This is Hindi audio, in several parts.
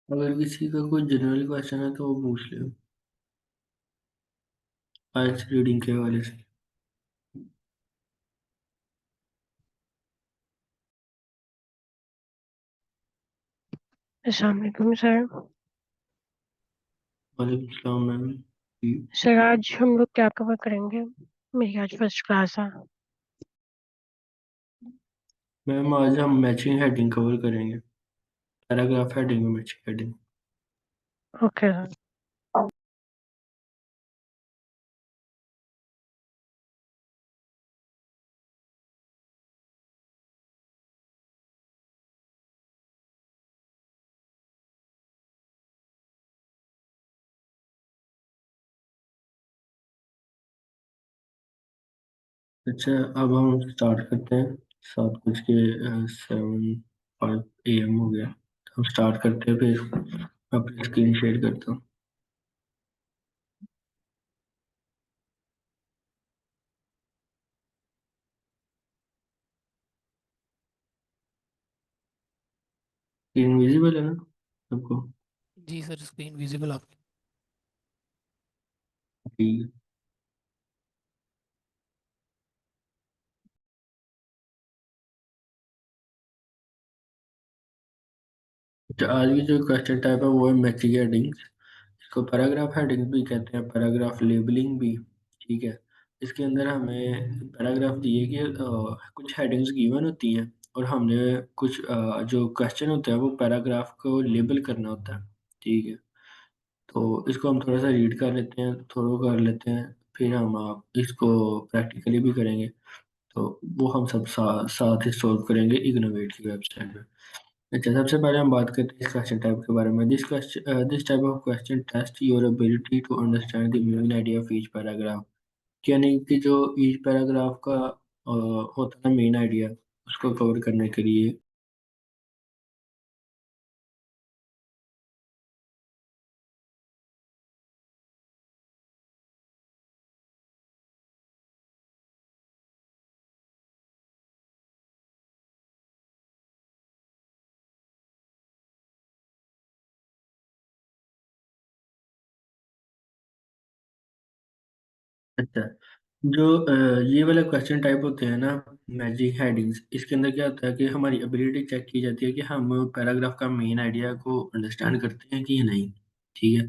अगर किसी का कोई जनरल क्वेश्चन है तो वो पूछ ले। आयल्स रीडिंग के हवाले से। अस्सलाम वालेकुम सर। वालेकुम सलाम मैम। जी। सर आज हम लोग क्या कवर करेंगे? मेरी आज फर्स्ट क्लास है। मैम आज हम मैचिंग हेडिंग कवर करेंगे। पैराग्राफ हेडिंग में मैचिंग हेडिंग। Okay sir. अच्छा, अब हम स्टार्ट करते हैं। 7:07 AM हो गया। हम स्टार्ट करते हैं, फिर अपनी स्क्रीन शेयर करता हूँ। स्क्रीन विजिबल है ना सबको? जी सर, स्क्रीन विजिबल आपकी। ठीक है। अच्छा, आज की जो क्वेश्चन टाइप है वो है मैचिंग हेडिंग। इसको पैराग्राफ हेडिंग भी कहते हैं, पैराग्राफ लेबलिंग भी। ठीक है। इसके अंदर हमें पैराग्राफ दिए कि कुछ हेडिंग्स गिवन होती हैं, और हमने कुछ जो क्वेश्चन होता है वो पैराग्राफ को लेबल करना होता है। ठीक है। तो इसको हम थोड़ा सा रीड कर लेते हैं, थोड़ा कर लेते हैं, फिर हम आप इसको प्रैक्टिकली भी करेंगे। तो वो हम सब साथ ही सॉल्व करेंगे इग्नोवेट की वेबसाइट पे। अच्छा, सबसे पहले हम बात करते हैं इस क्वेश्चन टाइप के बारे में। This type of question test your ability to understand the main idea of each paragraph. यानी कि जो ईच पैराग्राफ का होता है मेन आइडिया, उसको कवर करने के लिए। अच्छा, जो ये वाला क्वेश्चन टाइप होते हैं ना, मैजिक हेडिंग्स, इसके अंदर क्या होता है कि हमारी एबिलिटी चेक की जाती है कि हम पैराग्राफ का मेन आइडिया को अंडरस्टैंड करते हैं कि नहीं। ठीक है।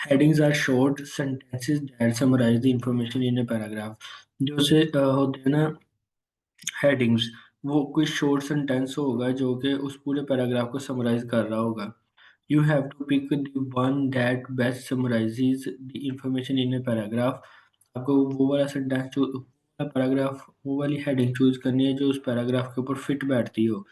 Headings are short sentences that summarise the information in a paragraph. जो से होते हैं ना हेडिंग्स, वो कोई शॉर्ट सेंटेंस होगा जो कि उस पूरे पैराग्राफ को समराइज कर रहा होगा। You have to pick the one that best summarizes the information in a paragraph। आपको वो वाला सेंटेंस जो पैराग्राफ, वो वाली हेडिंग चूज करनी है जो उस पैराग्राफ के ऊपर फिट बैठती हो।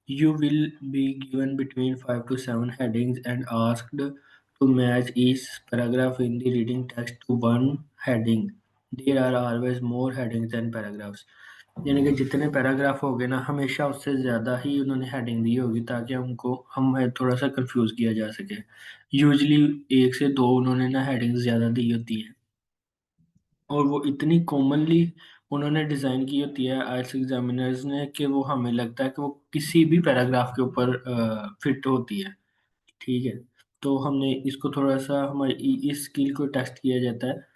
You will be given between 5 to 7 headings and asked to match each paragraph in the reading text to one heading। There are always more headings than paragraphs। यानी कि जितने पैराग्राफ हो गए ना, हमेशा उससे ज़्यादा ही उन्होंने हेडिंग दी होगी ताकि हमको हमें थोड़ा सा कंफ्यूज किया जा सके। यूजली 1 से 2 उन्होंने ना हेडिंग ज़्यादा दी होती है, और वो इतनी कॉमनली उन्होंने डिज़ाइन की होती है आईएलटीएस एग्जामिनर्स ने कि वो हमें लगता है कि वो किसी भी पैराग्राफ के ऊपर फिट होती है। ठीक है। तो हमने इसको थोड़ा सा हमारी इस स्किल को टेस्ट किया जाता है।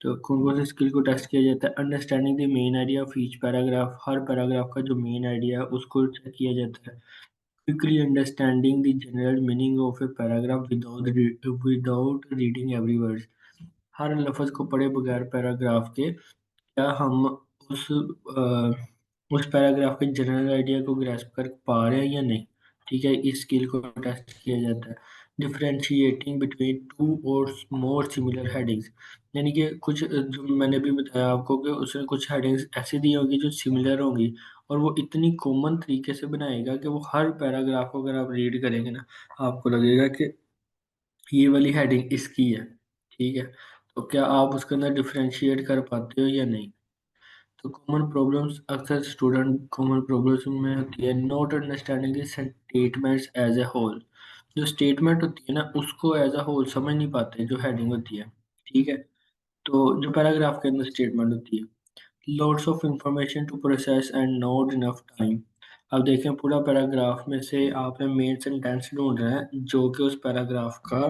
तो कौन कौन से स्किल को टेस्ट किया जाता है? Understanding the main idea of each paragraph. Her paragraph का जो मेन आइडिया है उसको चेक किया जाता है। Quickly understanding the general meaning of a paragraph without reading every word. हर लफ्ज़ को पढ़े बगैर पैराग्राफ के क्या हम उस उस पैराग्राफ के जनरल आइडिया को ग्रैस्प कर पा रहे हैं या नहीं। ठीक है, इस स्किल को टेस्ट किया जाता है। डिफरेंशिएटिंग बिटवीन टू और मोर सिमिलर हेडिंग्स। यानी कि कुछ जो मैंने भी बताया आपको कि उसने कुछ हेडिंग्स ऐसी दी होंगी जो सिमिलर होंगी, और वो इतनी कॉमन तरीके से बनाएगा कि वो हर पैराग्राफ को अगर आप रीड करेंगे ना, आपको लगेगा कि ये वाली हेडिंग इसकी है। ठीक है। तो क्या आप उसके अंदर डिफरेंशिएट कर पाते हो या नहीं? तो कॉमन प्रॉब्लम्स, अक्सर स्टूडेंट कॉमन प्रॉब्लम्स में होती है not understanding the statements as a whole. जो स्टेटमेंट होती है ना उसको एज अ होल समझ नहीं पाते जो हेडिंग होती है। ठीक है। तो जो पैराग्राफ के अंदर स्टेटमेंट होती है, loads of information to process and not enough time। अब देखें पूरा पैराग्राफ में से आपने मेन सेंटेंस ढूंढना है जो कि उस पैराग्राफ का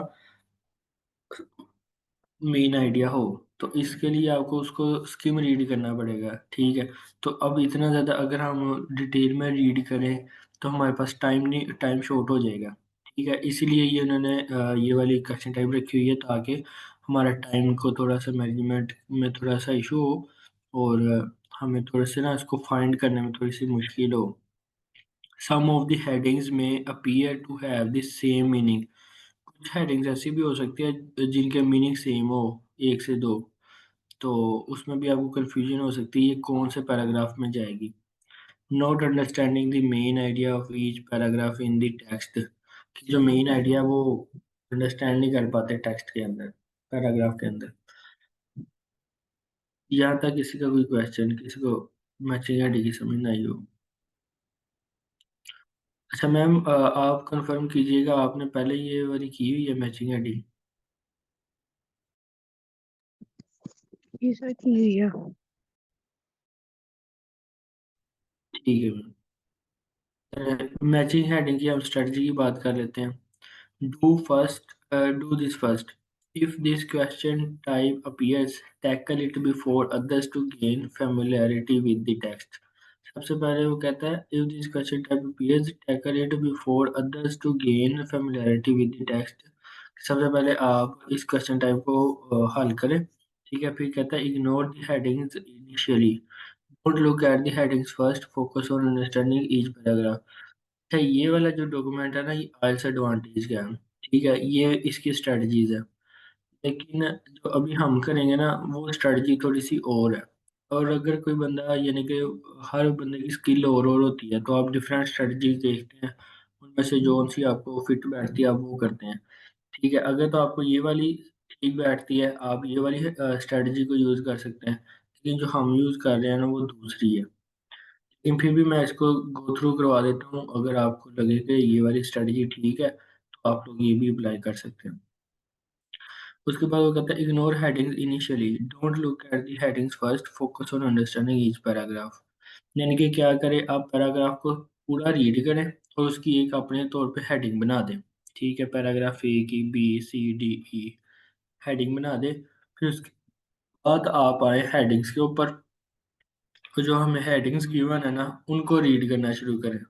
मेन आइडिया हो। तो इसके लिए आपको उसको स्किम रीड करना पड़ेगा, ठीक है। तो अब इतना ज़्यादा अगर हम डिटेल में रीड करें तो हमारे पास टाइम नहीं, टाइम शॉर्ट हो जाएगा, ठीक है। इसीलिए ये उन्होंने ये वाली क्वेश्चन टाइप रखी हुई है ताकि हमारा टाइम को थोड़ा सा मैनेजमेंट में थोड़ा सा इशू हो और हमें थोड़े से ना इसको फाइंड करने में थोड़ी सी मुश्किल हो। सम ऑफ द हेडिंग्स में appear to have the same meaning. कुछ हेडिंग्स ऐसी भी हो सकती है जिनके मीनिंग सेम हो, एक से दो। तो उसमें भी आपको कंफ्यूजन हो सकती है ये कौन से पैराग्राफ में जाएगी। Not understanding the main idea of each paragraph in the text. जो मेन आइडिया वो अंडरस्टैंड नहीं कर पाते टेक्स्ट के अंदर, पैराग्राफ के अंदर। यहाँ तक किसी का कोई क्वेश्चन, किसी को मैचिंग आईडी की समझ नहीं आई हो। अच्छा मैम, आप कंफर्म कीजिएगा आपने पहले ये वाली की हुई है मैचिंग आईडी? ये सर की हुई है। ठीक है मैम। मैचिंग हेडिंग की हम स्ट्रेटजी की बात कर लेते हैं। Do this first. If this question type appears, tackle it before others to gain familiarity with the text. सबसे पहले वो कहता है if this question type appears, tackle it before others to gain familiarity with the text. सबसे पहले आप इस क्वेश्चन टाइप को हल करें, ठीक है। फिर कहता है ignore the headings initially. Don't look at the headings first. Focus on understanding each paragraph. अच्छा ये वाला जो डॉक्यूमेंट है ना ये आइल्स एडवांटेज का है, ठीक है। ये इसकी स्ट्रेटजीज है। लेकिन जो अभी हम करेंगे ना वो स्ट्रेटजी थोड़ी सी और है। और अगर कोई बंदा यानी कि हर बंदे की स्किल और होती है तो आप डिफरेंट स्ट्रेटजी देखते हैं, उनमें से जो सी आपको फिट बैठती है आप वो करते हैं, ठीक है। अगर तो आपको ये वाली ठीक बैठती है आप ये वाली स्ट्रेटजी को यूज़ कर सकते हैं, लेकिन जो हम यूज़ कर रहे हैं ना वो दूसरी है। लेकिन फिर भी मैं इसको गो थ्रू करवा देता हूँ, अगर आपको लगे कि ये वाली स्ट्रेटजी ठीक है तो आप लोग ये भी अप्लाई कर सकते हैं। उसके बाद वो कहता है ignore headings initially, don't look at the headings first, focus on understanding each paragraph. यानी कि क्या करें, आप पैराग्राफ को पूरा रीड करें और उसकी एक अपने तौर पे हेडिंग बना दें, ठीक है। पैराग्राफ ए की B C D E heading बना दें। फिर उसके बाद आप आए हेडिंग्स के ऊपर, तो जो हमें हेडिंग्स गिवन है ना उनको रीड करना शुरू करें।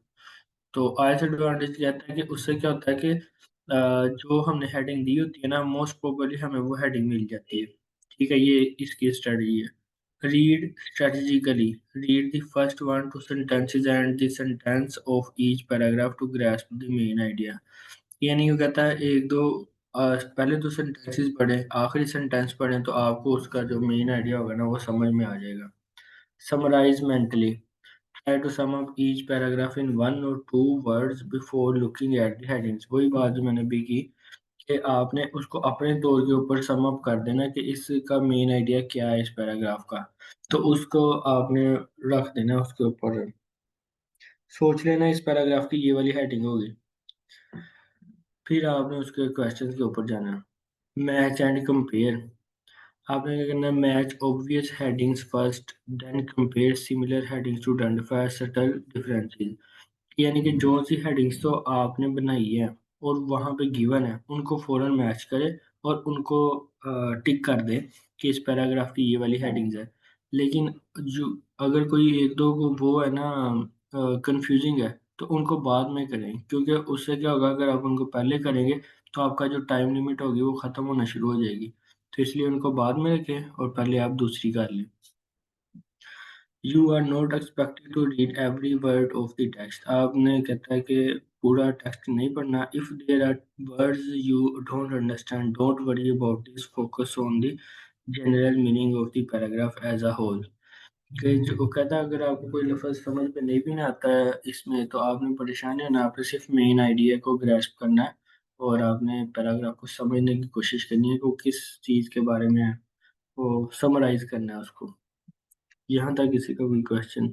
तो आइल्स एडवांटेज कहता है कि उससे क्या होता है कि जो हमने हेडिंग दी होती है ना मोस्ट प्रोबेबली हमें वो हेडिंग मिल जाती है, ठीक है। ये इसकी स्ट्रेटजी है। Read strategically, read the first one two sentences and the sentence of each paragraph to grasp the main idea. यानी वो कहता है एक दो पहले दो सेंटेंसेस पढ़ें, आखिरी सेंटेंस पढ़ें तो आपको उसका जो मेन आइडिया होगा ना वो समझ में आ जाएगा। Summarise mentally, try to sum up each paragraph in one or two words before looking at the headings। वही बात जो मैंने भी की कि आपने उसको अपने तौर के ऊपर सम अप कर देना कि इसका मेन आइडिया क्या है इस पैराग्राफ का। तो उसको आपने रख देना उसके ऊपर, सोच लेना इस पैराग्राफ की ये वाली हेडिंग होगी। फिर आपने उसके क्वेश्चन के ऊपर जाना। मैच एंड कंपेयर, आपने क्या करना है, match obvious headings first then compare similar headings to identify subtle differences. यानी कि जो सी हेडिंग्स तो आपने बनाई है और वहाँ पे गिवन है उनको फ़ौरन मैच करें और उनको टिक कर दें कि इस पैराग्राफ की ये वाली हेडिंग्स है। लेकिन जो अगर कोई एक दो को वो है ना कंफ्यूजिंग है तो उनको बाद में करें, क्योंकि उससे क्या होगा अगर आप उनको पहले करेंगे तो आपका जो टाइम लिमिट होगी वो ख़त्म होना शुरू हो जाएगी। तो इसलिए उनको बाद में रखें और पहले आप दूसरी कर लें। You are not expected to read every word of the text, आपने कहता है कि पूरा टेक्स्ट नहीं पढ़ना। If there are words you don't understand don't worry about this, focus on the general meaning of the paragraph as a whole. कि जो कहता है अगर आपको कोई लफ्ज़ समझ में नहीं भी ना आता है इसमें तो आपने परेशान नहीं होना, आपने सिर्फ मेन आइडिया को ग्रैस्प करना है और आपने पैराग्राफ को समझने की कोशिश करनी है कि वो किस चीज़ के बारे में है, वो समराइज करना है उसको। यहाँ तक किसी का कोई क्वेश्चन?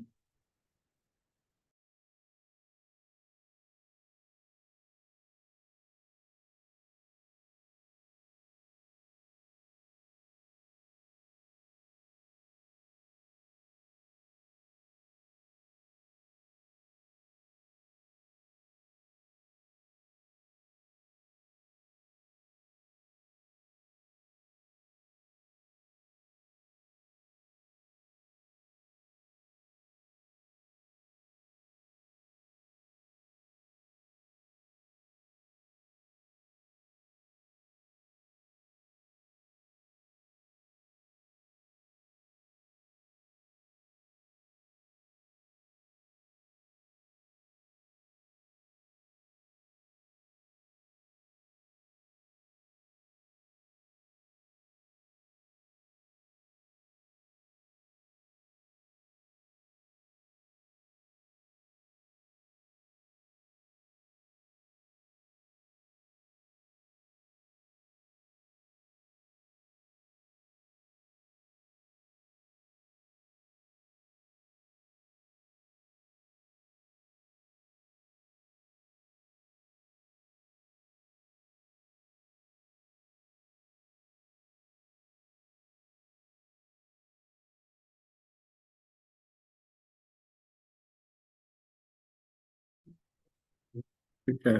ठीक है,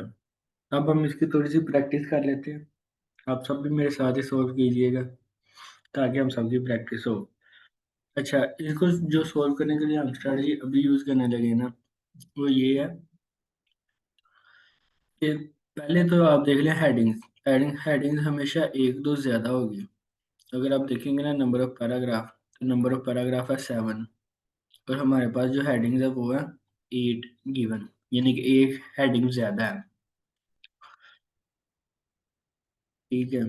अब हम इसकी थोड़ी सी प्रैक्टिस कर लेते हैं। आप सब भी मेरे साथ ही सॉल्व कीजिएगा ताकि हम सबकी प्रैक्टिस हो। अच्छा, इसको जो सॉल्व करने के लिए हम स्ट्रेटजी अभी यूज करने लगे ना, वो ये है कि पहले तो आप देख लें हेडिंग्स। हेडिंग्स हमेशा एक दो ज्यादा होगी। अगर आप देखेंगे ना नंबर ऑफ पैराग्राफ, तो नंबर ऑफ पैराग्राफ है 7, और हमारे पास जो हेडिंग्स है वो है 8 गिवन, यानी कि एक हेडिंग ज्यादा है। ठीक है,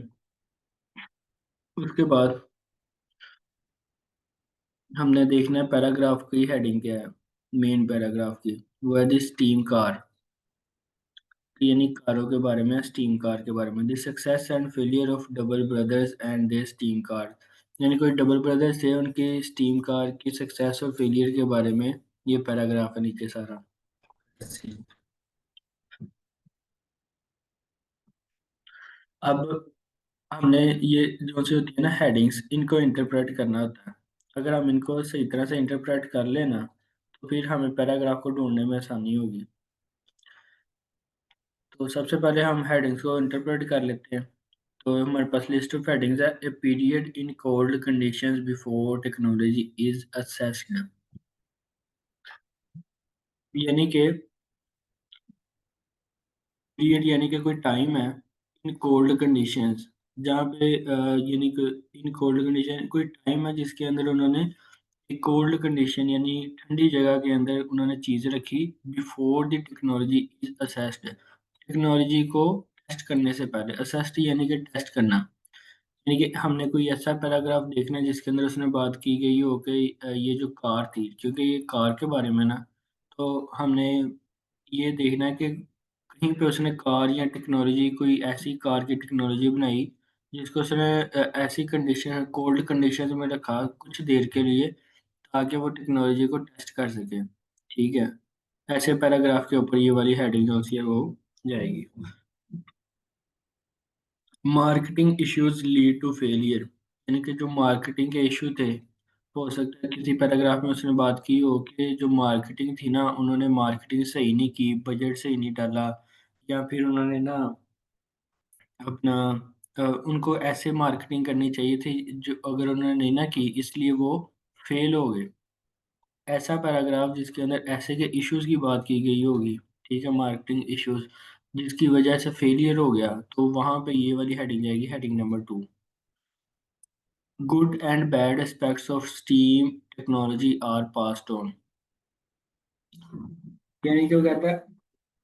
उसके बाद हमने देखना है पैराग्राफ की हेडिंग क्या है। मेन पैराग्राफ की वो है दी स्टीम कार, यानी कारों के बारे में, स्टीम कार के बारे में। The success and failure of double brothers and they steam car, यानी कोई डबल ब्रदर्स थे, उनकी स्टीम कार की सक्सेस और फेलियर के बारे में ये पैराग्राफ है नीचे सारा। अब हमने ये जो सी होती है ना हेडिंग्स, इनको इंटरप्रेट करना होता है। अगर हम इनको सही तरह से इंटरप्रेट कर लेना, तो फिर हमें पैराग्राफ को ढूंढने में आसानी होगी। तो सबसे पहले हम हेडिंग्स को इंटरप्रेट कर लेते हैं। तो हमारे पास लिस्ट ऑफ हेडिंग्स है। A period in cold conditions before technology is assessed, यानी कि पीरियड यानी कि कोई टाइम है इन कोल्ड कंडीशंस, जहाँ पे यानी कि इन कोल्ड कंडीशन कोई टाइम है जिसके अंदर उन्होंने एक कोल्ड कंडीशन यानी ठंडी जगह के अंदर उन्होंने चीज़ रखी before the technology is assessed, technology को टेस्ट करने से पहले। असेस्ड यानी कि टेस्ट करना, यानी कि हमने कोई ऐसा पैराग्राफ देखना है जिसके अंदर उसने बात की गई हो कि ये जो कार थी, क्योंकि ये कार के बारे में ना, तो हमने ये देखना है कि कहीं पे उसने कार या टेक्नोलॉजी, कोई ऐसी कार की टेक्नोलॉजी बनाई जिसको उसने ऐसी कंडीशन कोल्ड कंडीशन में रखा कुछ देर के लिए, ताकि वो टेक्नोलॉजी को टेस्ट कर सके। ठीक है, ऐसे पैराग्राफ के ऊपर ये वाली हेडिंग जो होती है वो जाएगी। Marketing issues lead to failure, यानी कि जो मार्केटिंग के इशू थे, हो सकता है किसी पैराग्राफ में उसने बात की हो कि जो मार्केटिंग थी ना, उन्होंने मार्केटिंग सही नहीं की, बजट सही नहीं डाला, या फिर उन्होंने ना अपना उनको ऐसे मार्केटिंग करनी चाहिए थी जो अगर उन्होंने नहीं ना की, इसलिए वो फेल हो गए। ऐसा पैराग्राफ जिसके अंदर ऐसे के इश्यूज की बात की गई होगी, ठीक है, मार्केटिंग इश्यूज जिसकी वजह से फेलियर हो गया, तो वहां पे ये वाली हेडिंग जाएगी, heading number 2। Good and bad aspects of steam technology are passed on, यानी क्या कहता है,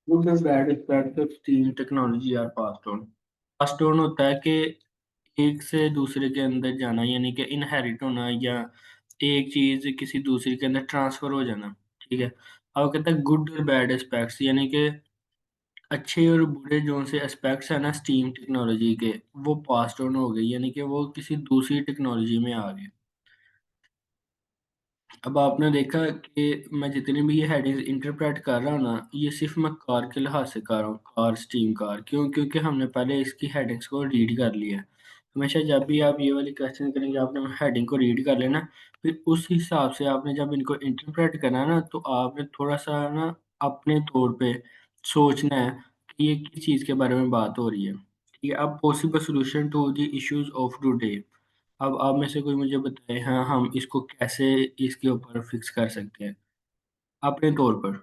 good and bad aspects of steam technology are passed on. Passed on होता है कि एक से दूसरे के अंदर जाना, यानी कि इनहेरिट होना, या एक चीज किसी दूसरे के अंदर ट्रांसफर हो जाना। ठीक है, अब कहता है गुड और बैड एस्पेक्ट्स, यानी कि अच्छे और बुरे जो से एस्पेक्ट्स है ना स्टीम टेक्नोलॉजी के, वो पास ऑन हो गए, यानी कि वो किसी दूसरी टेक्नोलॉजी में आ गए। अब आपने देखा कि मैं जितनी भी ये हेडिंग्स इंटरप्रेट कर रहा हूँ ना, ये सिर्फ मैं कार के लिहाज से कर रहा हूँ, कार स्टीम कार। क्यों? क्योंकि हमने पहले इसकी हेडिंग्स को रीड कर लिया है। हमेशा जब भी आप ये वाली क्वेश्चन करेंगे, आपने हेडिंग को रीड कर लेना, फिर उस हिसाब से आपने जब इनको इंटरप्रेट करना है ना, तो आपने थोड़ा सा ना अपने तौर पे सोचना है कि ये किस चीज़ के बारे में बात हो रही है। ठीक है, अब possible solution to the issues of today. अब आप में से कोई मुझे बताए, हाँ हम इसको कैसे इसके ऊपर फिक्स कर सकते हैं अपने तौर पर।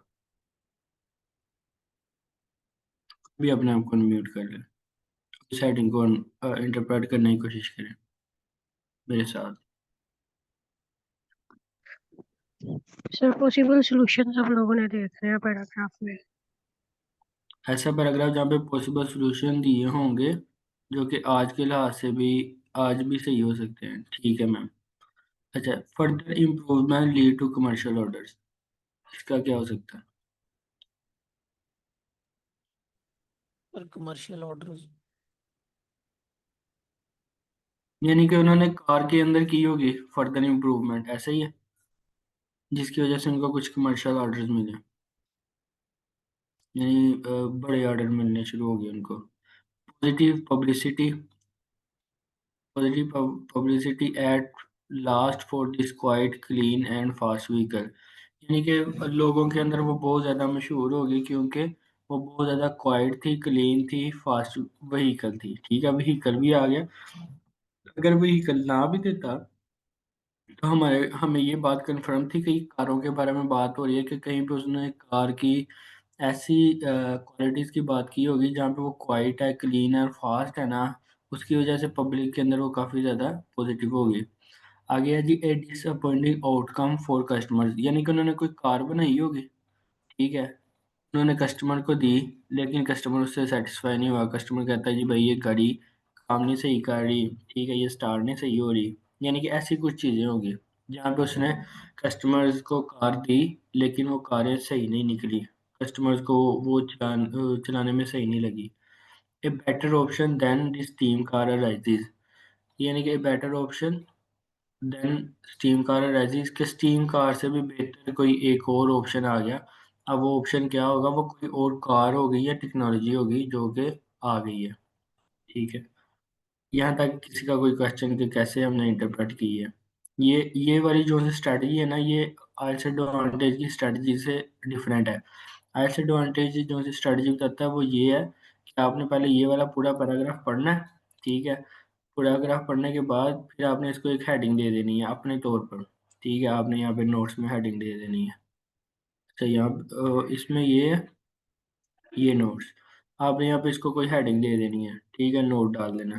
भी अपने आप को म्यूट कर लें, इस हेडिंग को इंटरप्रेट करने की कोशिश करें मेरे साथ। सर पॉसिबल सॉल्यूशंस हम लोगों ने देखने हैं पैराग्राफ में। ऐसा पैराग्राफ जहाँ पे पॉसिबल सोल्यूशन दिए होंगे जो कि आज के लिहाज से भी आज भी सही हो सकते हैं। ठीक है मैम। अच्छा, further improvement lead to commercial orders, इसका क्या हो सकता है? और कमर्शियल ऑर्डर्स। यानी कि उन्होंने कार के अंदर की होगी फर्दर इम्प्रूवमेंट, ऐसा ही है, जिसकी वजह से उनको कुछ कमर्शियल ऑर्डर्स मिले, यानी बड़े ऑर्डर मिलने शुरू हो गए उनको। Positive publicity, positive publicity at last for this quite clean and fast vehicle, यानी कि लोगों के अंदर वो बहुत ज़्यादा मशहूर होगी, क्योंकि वो बहुत ज़्यादा क्वाइट थी, क्लीन थी, फास्ट व्हीकल थी। ठीक है, व्हीकल भी आ गया। अगर व्हीकल ना भी देता तो हमारे हमें ये बात कंफर्म थी कि कारों के बारे में बात हो रही है कि कहीं पे उसने कार की ऐसी क्वालिटीज़ की बात की होगी जहाँ पे वो क्वाइट है, क्लीन है और फास्ट है ना, उसकी वजह से पब्लिक के अंदर वो काफ़ी ज़्यादा पॉजिटिव होगी। आगे है जी, ए डिसअपॉइंटिंग आउटकम फॉर कस्टमर्स, यानी कि उन्होंने कोई कार बनाई होगी। ठीक है, उन्होंने कस्टमर को दी, लेकिन कस्टमर उससे सेटिस्फाई नहीं हुआ। कस्टमर कहता है जी भाई ये गाड़ी काम नहीं सही कर रही, ठीक है, ये स्टार्ट नहीं सही हो रही। यानी कि ऐसी कुछ चीज़ें होंगी जहाँ पे उसने कस्टमर्स को कार दी, लेकिन वो कारें सही नहीं निकली, कस्टमर्स को वो चलाने में सही नहीं लगी। A better option than this steam car arises, यानी कि a better option than steam car arises, के स्टीम कार से भी बेहतर कोई एक और ऑप्शन आ गया। अब वो ऑप्शन क्या होगा, वो कोई और कार होगी या टेक्नोलॉजी होगी जो कि आ गई है। ठीक है, यहाँ तक किसी का कोई क्वेश्चन कि कैसे हमने इंटरप्रेट की है। ये वाली जो स्ट्रैटेजी है ना, ये आइल्स एडवांटेज की स्ट्रैटेजी से डिफरेंट है। आइल्स एडवांटेज जो सी स्ट्रैटेजी बताता है वो ये है कि आपने पहले ये वाला पूरा पैराग्राफ पढ़ना है। ठीक है, पैराग्राफ पढ़ने के बाद फिर आपने इसको एक हेडिंग दे देनी है अपने तौर पर। ठीक है, आपने यहाँ पे नोट्स में हेडिंग दे देनी है। अच्छा, यहाँ इसमें ये नोट्स आपने यहाँ पे इसको कोई हेडिंग दे देनी है। ठीक है, नोट डाल देना।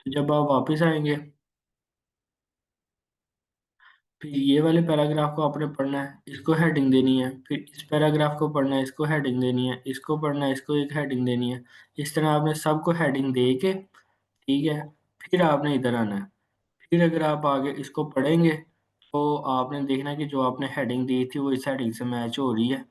तो जब आप वापस आएंगे, फिर ये वाले पैराग्राफ को आपने पढ़ना है, इसको हेडिंग देनी है। फिर इस पैराग्राफ को पढ़ना है, इसको हेडिंग देनी है। इसको पढ़ना है, इसको एक हेडिंग देनी है। इस तरह आपने सबको हेडिंग दे के, ठीक है, फिर आपने इधर आना है। फिर अगर आप आगे इसको पढ़ेंगे तो आपने देखना है कि जो आपने हेडिंग दी थी वो इस हेडिंग से मैच हो रही है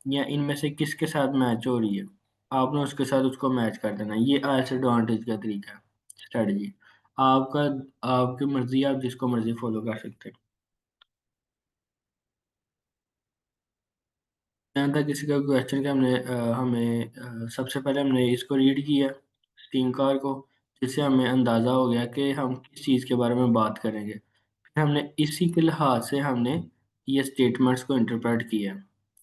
या इनमें से किसके साथ मैच हो रही है। आपने उसके साथ उसको मैच कर देना है। ये आइल्स एडवांटेज का तरीका है, स्ट्रेटजी। आपका आपकी मर्जी, आप जिसको मर्जी फॉलो कर सकते हैं। यहाँ तक किसी का क्वेश्चन का सबसे पहले हमने इसको रीड किया, स्टीम कार को, जिससे हमें अंदाज़ा हो गया कि हम किस चीज़ के बारे में बात करेंगे। फिर हमने इसी के लिहाज से हमने ये स्टेटमेंट्स को इंटरप्रेट किया।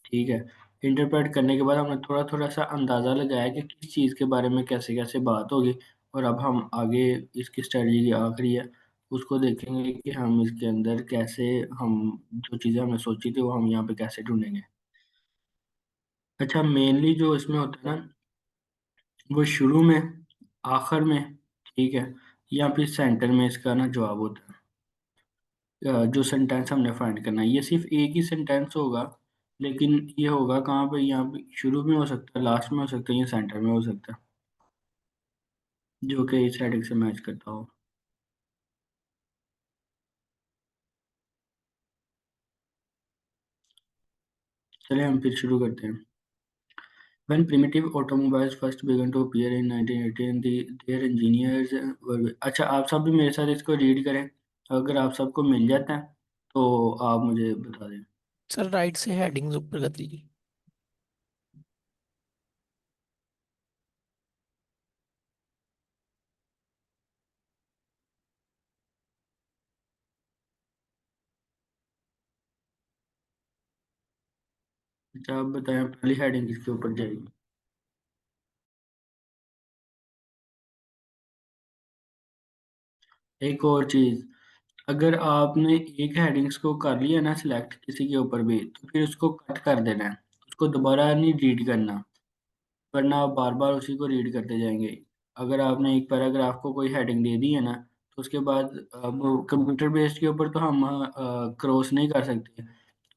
ठीक है, इंटरप्रेट करने के बाद हमने थोड़ा थोड़ा सा अंदाज़ा लगाया कि किस चीज़ के बारे में कैसे कैसे बात होगी। और अब हम आगे इसकी स्ट्रेटजी की आखिरी है, उसको देखेंगे कि हम इसके अंदर कैसे, हम जो चीज़ें हमने सोची थी वो हम यहाँ पे कैसे ढूंढेंगे। अच्छा, मेनली जो इसमें होता है ना, वो शुरू में, आखिर में, ठीक है, या फिर सेंटर में इसका ना जवाब होता है। जो सेंटेंस हमने फाइंड करना है, ये सिर्फ एक ही सेंटेंस होगा, लेकिन ये होगा कहाँ पे, यहाँ पे शुरू में हो सकता है, लास्ट में हो सकता है, या सेंटर में हो सकता है, जो कि इस हेडिंग से मैच करता हो। चलिए हम फिर शुरू करते हैं। When primitive automobiles first began to appear in 1918, their engineers अच्छा, आप सब भी मेरे साथ इसको रीड करें। अगर आप सबको मिल जाता है तो आप मुझे बता दें। सर राइट से हेडिंग्स ऊपर कर दीजिए। अच्छा, आप बताएं पहली हेडिंग किसके ऊपर जाएगी। एक और चीज़, अगर आपने एक हेडिंग्स को कर लिया ना सिलेक्ट किसी के ऊपर भी, तो फिर उसको कट कर देना है, उसको दोबारा नहीं रीड करना, वरना आप बार बार उसी को रीड करते जाएंगे। अगर आपने एक पैराग्राफ को कोई हेडिंग दे दी है ना, तो उसके बाद अब कंप्यूटर बेस्ड के ऊपर तो हम क्रॉस नहीं कर सकते।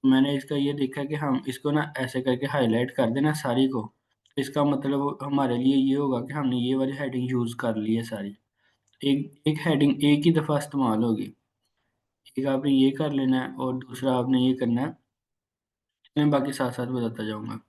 तो मैंने इसका ये देखा कि हम इसको ना ऐसे करके हाईलाइट कर देना सारी को, तो इसका मतलब हमारे लिए ये होगा कि हमने ये वाली हेडिंग यूज़ कर ली है सारी। एक एक हेडिंग एक ही दफ़ा इस्तेमाल होगी। एक आपने ये कर लेना है और दूसरा आपने ये करना है। मैं बाकी साथ साथ बताता जाऊँगा।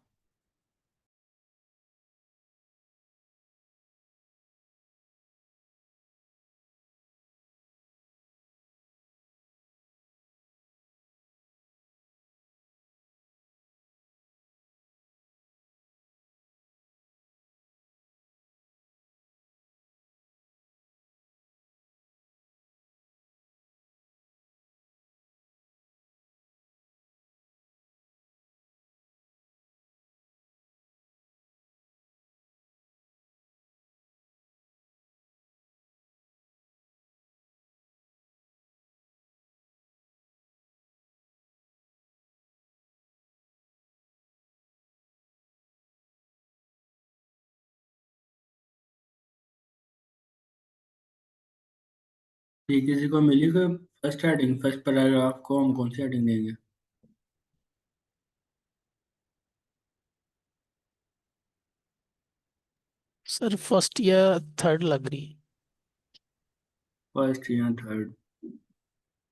ये किसी को मिली कोई फर्स्ट हेडिंग, फर्स्ट पैराग्राफ को हम कौन सी हेडिंग देंगे? सर फर्स्ट या थर्ड लग रही है। फर्स्ट या थर्ड?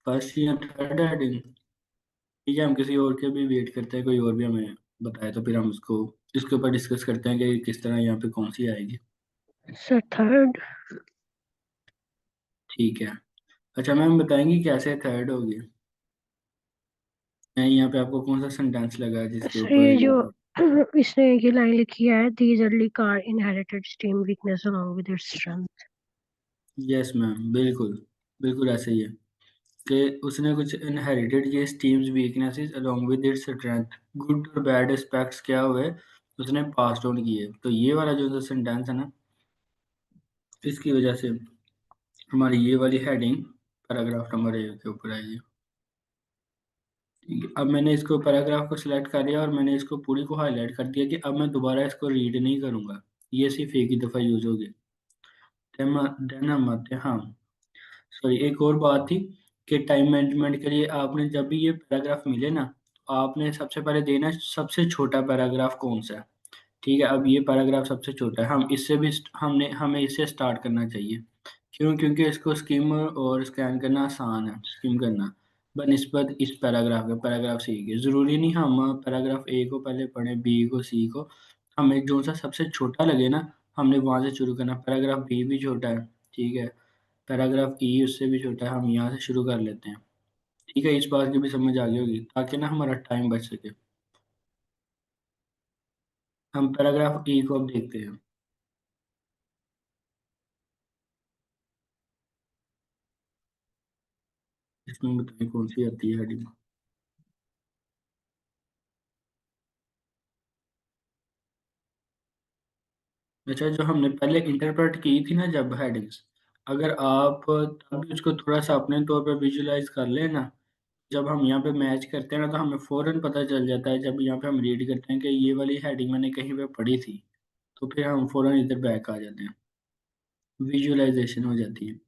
फर्स्ट या थर्ड हेडिंग? ठीक है, हम किसी और के भी वेट करते हैं, कोई और भी हमें बताए तो फिर हम उसको इसके ऊपर डिस्कस करते हैं कि किस तरह यहाँ पे कौन सी आएगी। Sir third. ठीक है। अच्छा मैम, बताएंगी कैसे थर्ड होगी? नहीं, यहाँ पे आपको कौन सा सेंटेंस लगा है जिसके सर ऊपर ये जो ये? इसने ये लाइन लिखी है, these early car inherited steam weakness along with its strength. Yes ma'am, बिल्कुल। बिल्कुल ऐसे ही है कि उसने कुछ इनहेरिटेड किए teams weaknesses along with its strength. Good और बैड एस्पेक्ट्स क्या हुए, उसने पास ऑन किए। तो ये वाला जो सेंटेंस है ना, इसकी वजह से हमारी ये वाली हेडिंग पैराग्राफ नंबर 1 के ऊपर आएगी। ठीक है, अब मैंने इसको पैराग्राफ को सिलेक्ट कर लिया और मैंने इसको पूरी को हाईलाइट कर दिया कि अब मैं दोबारा इसको रीड नहीं करूंगा, ये सिर्फ एक ही दफ़ा यूज होगी। देन हम आते हैं, हाँ सॉरी, एक और बात थी कि टाइम मैनेजमेंट के लिए आपने जब भी ये पैराग्राफ मिले ना, तो आपने सबसे पहले देना है सबसे छोटा पैराग्राफ कौन सा है। ठीक है, अब ये पैराग्राफ सबसे छोटा है, हम इससे भी हमें इससे स्टार्ट करना चाहिए। क्यों? क्योंकि इसको स्किम और स्कैन करना आसान है, स्किम करना बनिस्बत इस पैराग्राफ के, पैराग्राफ सी के। ज़रूरी नहीं हम पैराग्राफ ए को पहले पढ़ें, बी को, सी को। हमें जो सा सबसे छोटा लगे ना, हमने वहाँ से शुरू करना। पैराग्राफ बी भी छोटा है, ठीक है, पैराग्राफ ई उससे भी छोटा है, हम यहाँ से शुरू कर लेते हैं। ठीक है, इस बात की भी समझ आ गई होगी ताकि ना हमारा टाइम बच सके। हम पैराग्राफ ई को अब देखते हैं। इसमें बताइए कौन सी आती है हेडिंग? अच्छा, जो हमने पहले इंटरप्रेट की थी ना जब हेडिंग्स, अगर आप तब भी उसको थोड़ा सा अपने तौर पर विजुलाइज कर लेना, जब हम यहाँ पे मैच करते हैं ना, तो हमें फौरन पता चल जाता है। जब यहाँ पे हम रीड करते हैं कि ये वाली हेडिंग मैंने कहीं पे पढ़ी थी, तो फिर हम फौरन इधर बैक आ जाते हैं, विजुअलाइजेशन हो जाती है।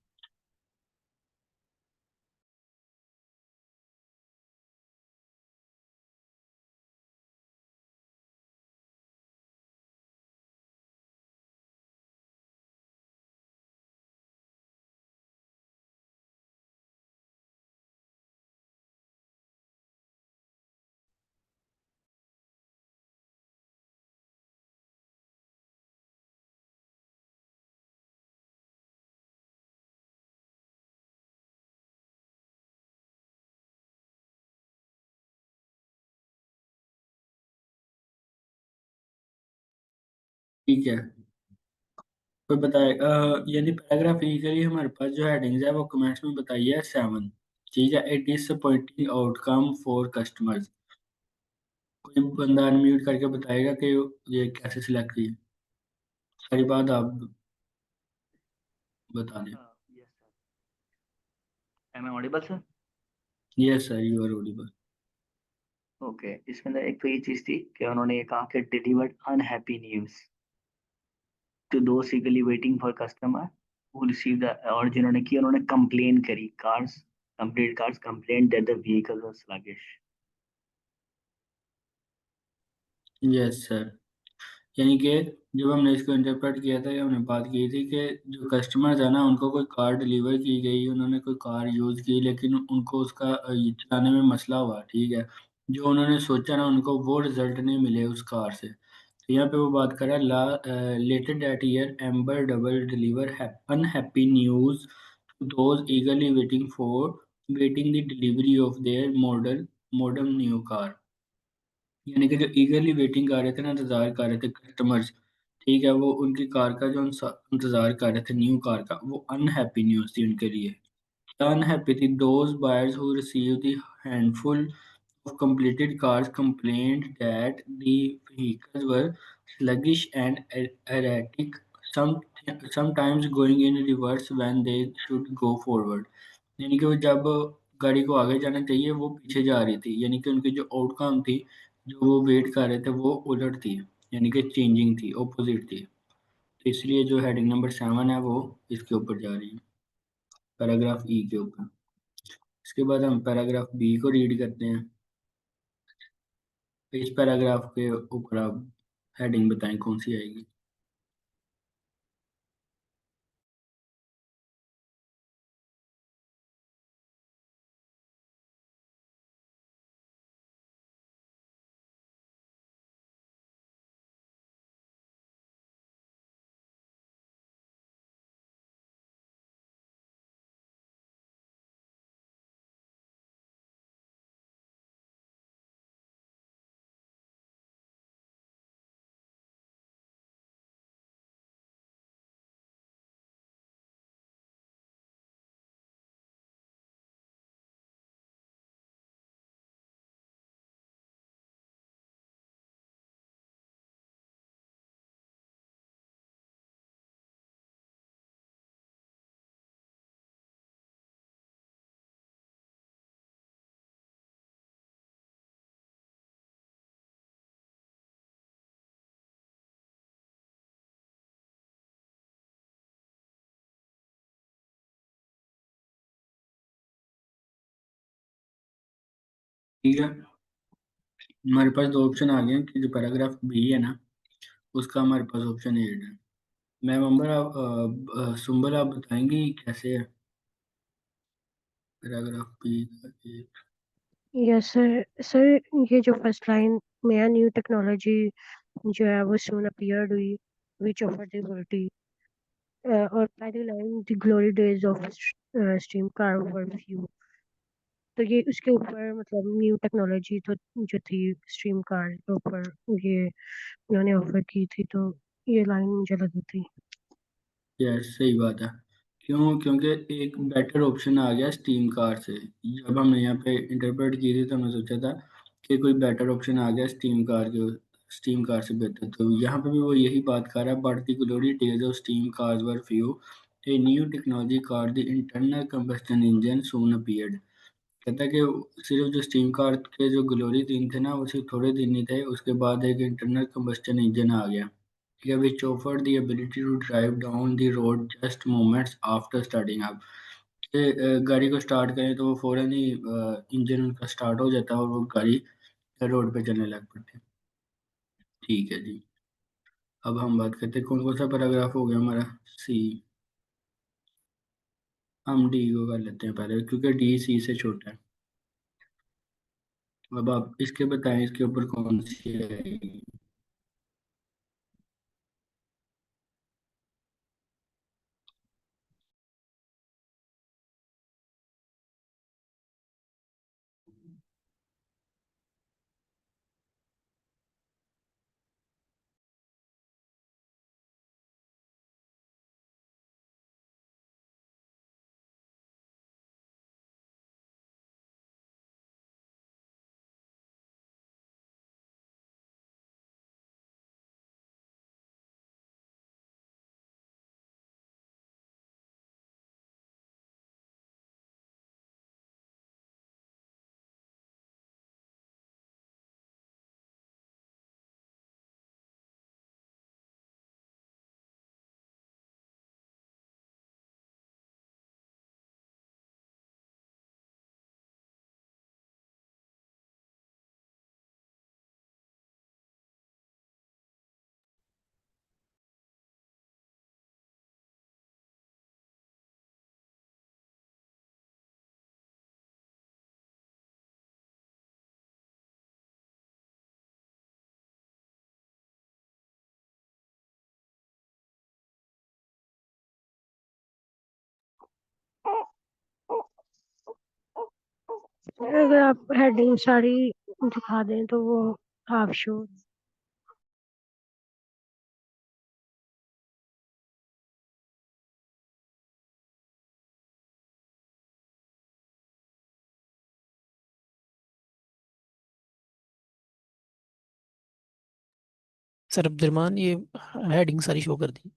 ठीक है, कोई बताए यानी पैराग्राफ ई के लिए हमारे पास जो हेडिंग्स है वो कमेंट्स में बताइए 7। ठीक है, ए डिसअपॉइंटिंग आउटकम फॉर कस्टमर्स। कोई बंदा अनम्यूट करके बताएगा कि ये कैसे सिलेक्ट की? सारी बात आप बता दें। Yes, sir. Am I audible, sir? Yes sir, you are audible. Okay, इसमें ना एक तो ये चीज थी कि उन्होंने ये कहा कि delivered unhappy news to those eagerly waiting for customer who receive the, और जिन्होंने की उन्होंने कंप्लेन करी, cars complete cars complain that the vehicle was sluggish. Yes sir, यानी कि जब हमने इसको इंटरप्रेट किया था, हमने बात की थी कि जो कस्टमर्स है ना, उनको कोई कार डिलीवर की गई, उन्होंने कोई कार यूज़ की, लेकिन उनको उसका ये चलाने में मसला हुआ। ठीक है, जो उन्होंने सोचा ना, उनको वो रिजल्ट नहीं मिले उस कार से। तो यहाँ पे वो बात कर रहा है, ला later that year Amber Double deliver unhappy news to those eagerly waiting the delivery of their modern new car. यानी कि जो ईगरली वेटिंग कर रहे थे ना, इंतजार कर रहे थे कस्टमर्स, ठीक है, वो उनकी कार का जो इंतजार कर रहे थे न्यू कार का, वो अनहैप्पी न्यूज़ थी उनके लिए। क्या अनहैप्पी थी? Those buyers who receive the handful of completed cars complained that the vehicles were sluggish and erratic, some, sometimes going in reverse when they should go forward। यानी कि वो जब गाड़ी को आगे जाना चाहिए वो पीछे जा रही थी, यानी कि उनकी जो आउटकम थी, जो वो वेट कर रहे थे, वो उलट थी, यानी कि चेंजिंग थी, ऑपोजिट थी। तो इसलिए जो हेडिंग नंबर 7 है वो इसके ऊपर जा रही है। पैराग्राफ ई के ऊपर। इसके बाद हम पैराग्राफ बी को रीड करते हैं। इस पैराग्राफ के ऊपर आप हेडिंग बताएं कौन सी आएगी। ठीक है, हमारे पास दो ऑप्शन आ गए हैं कि जो पैराग्राफ बी है ना, उसका हमारे पास ऑप्शन ए है। मैम अंबर आप सुंबल आप बताएंगी कैसे है पैराग्राफ बी का A? Yes sir. सर, ये जो फर्स्ट लाइन में है, न्यू टेक्नोलॉजी जो है वो सून अपीयर्ड हुई विच ऑफर द एबिलिटी, और पहली line the glory days of stream car overview. तो ये उसके ऊपर मतलब न्यू टेक्नोलॉजी तो जो थी स्ट्रीम कार के ऊपर ये उन्होंने ऑफर की थी, तो ये लाइन मुझे लगी थी। यस सही बात है। क्यों? क्योंकि एक बेटर ऑप्शन आ गया स्टीम कार से। जब हमने यहाँ पे इंटरप्रेट की थी तो हमने सोचा था कि कोई बेटर ऑप्शन आ गया स्टीम कार से बेहतर। तो यहाँ पे भी वो यही बात कर रहा है, but the glory days of steam cars were few, a new technology car the internal combustion engine soon appeared. कहता है कि सिर्फ जो स्टीम कार के जो ग्लोरी दिन थे ना, वो सिर्फ थोड़े दिन ही थे, उसके बाद एक इंटरनल कंबस्टन इंजन आ गया, yeah, which offered the ability to drive down the road just moments after starting up। कि गाड़ी को स्टार्ट करें तो वो फौरन ही इंजन उनका स्टार्ट हो जाता है और वो गाड़ी रोड पे चलने लग पड़ती है। ठीक है जी, अब हम बात करते हैं कौन कौन सा पैराग्राफ हो गया हमारा। सी, हम डी को कर लेते हैं पहले क्योंकि डी सी से छोटा है। अब आप इसके बताएं इसके ऊपर कौन सी है। अगर आप हेडिंग सारी दिखा दें तो वो हाफ शो। सर अब्दुलरमान ये हेडिंग सारी शो कर दी।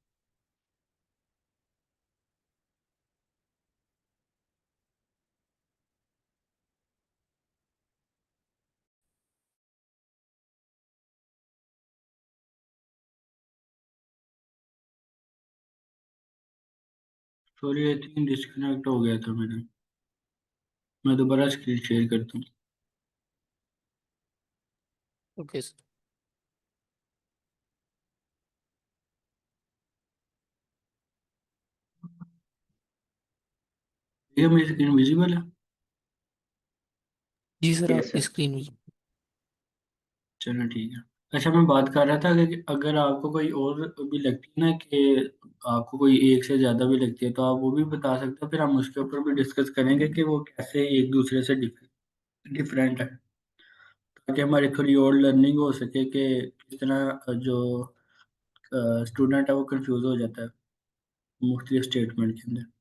सॉरी, आई थिंक डिस्कनेक्ट हो गया था मेरा। मैं दोबारा स्क्रीन शेयर करता हूँ। Okay sir. ये मेरी स्क्रीन विजिबल है? जी सर, यस आपकी सर। स्क्रीन। चलो ठीक है। अच्छा, मैं बात कर रहा था कि अगर आपको कोई और भी लगती है ना, कि आपको कोई एक से ज़्यादा भी लगती है, तो आप वो भी बता सकते हो, फिर हम उसके ऊपर भी डिस्कस करेंगे कि वो कैसे एक दूसरे से डिफरेंट है, ताकि हमारी थोड़ी और लर्निंग हो सके कि किस तरह जो स्टूडेंट है वो कंफ्यूज हो जाता है मुख्तलिफ स्टेटमेंट के अंदर।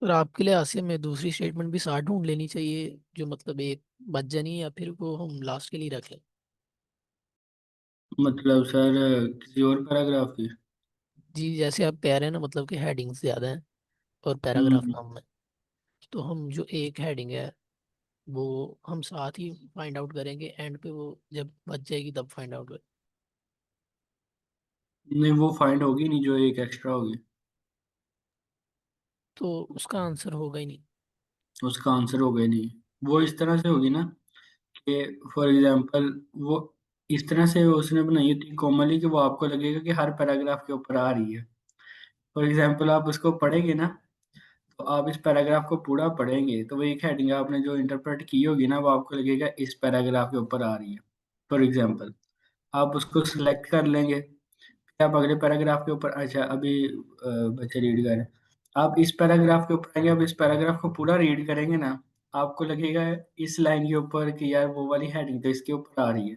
और आपके लिए आसिया में दूसरी स्टेटमेंट भी साथ ढूंढ लेनी चाहिए, जो मतलब एक बच जानी है, या फिर वो हम लास्ट के लिए रख लें। मतलब सर, किसी और पैराग्राफ की? जी, जैसे आप कह रहे हैं ना, मतलब कि हेडिंग्स ज़्यादा हैं और पैराग्राफ हम्म। कम है। तो हम जो एक हेडिंग है वो हम साथ ही फाइंड आउट करेंगे, एंड पे वो जब बच जाएगी तब फाइंड आउट करें। नहीं, वो फाइंड होगी नहीं जो एक एक्स्ट्रा होगी। तो उसका आंसर होगा ही नहीं। उसका आंसर होगा ही नहीं। वो इस तरह से होगी ना कि फॉर एग्जांपल वो इस तरह से उसने बनाई होती कोमली कि वो आपको लगेगा कि हर पैराग्राफ के ऊपर आ रही है। फॉर एग्जांपल आप उसको पढ़ेंगे ना, तो आप इस पैराग्राफ को पूरा पढ़ेंगे तो वो एक हेडिंग आपने जो इंटरप्रेट की होगी ना, वो आपको लगेगा इस पैराग्राफ के ऊपर आ रही है। फॉर एग्जांपल आप उसको सिलेक्ट कर लेंगे, फिर आप अगले पैराग्राफ के ऊपर, अच्छा अभी बच्चे रीड कर रहे हैं, आप इस पैराग्राफ के ऊपर आएंगे, आप इस पैराग्राफ को पूरा रीड करेंगे ना, आपको लगेगा इस लाइन के ऊपर कि यार वो वाली हेडिंग तो इसके ऊपर आ रही है।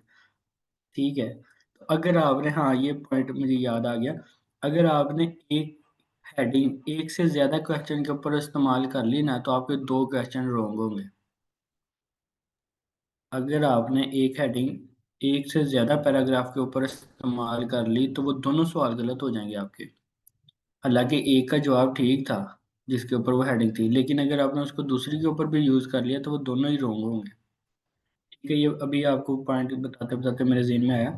ठीक है, तो अगर आपने, हाँ ये पॉइंट मुझे याद आ गया, अगर आपने एक हेडिंग एक से ज्यादा क्वेश्चन के ऊपर इस्तेमाल कर ली ना, तो आपके दो क्वेश्चन रॉन्ग होंगे। अगर आपने एक हेडिंग एक से ज्यादा पैराग्राफ के ऊपर इस्तेमाल कर ली, तो वो दोनों सवाल गलत हो जाएंगे आपके। हालांकि एक का जवाब ठीक था जिसके ऊपर वो हेडिंग थी, लेकिन अगर आपने उसको दूसरी के ऊपर भी यूज कर लिया तो वो दोनों ही रॉन्ग होंगे। ठीक है, ये अभी आपको पॉइंट बताते बताते मेरे जेहन में आया।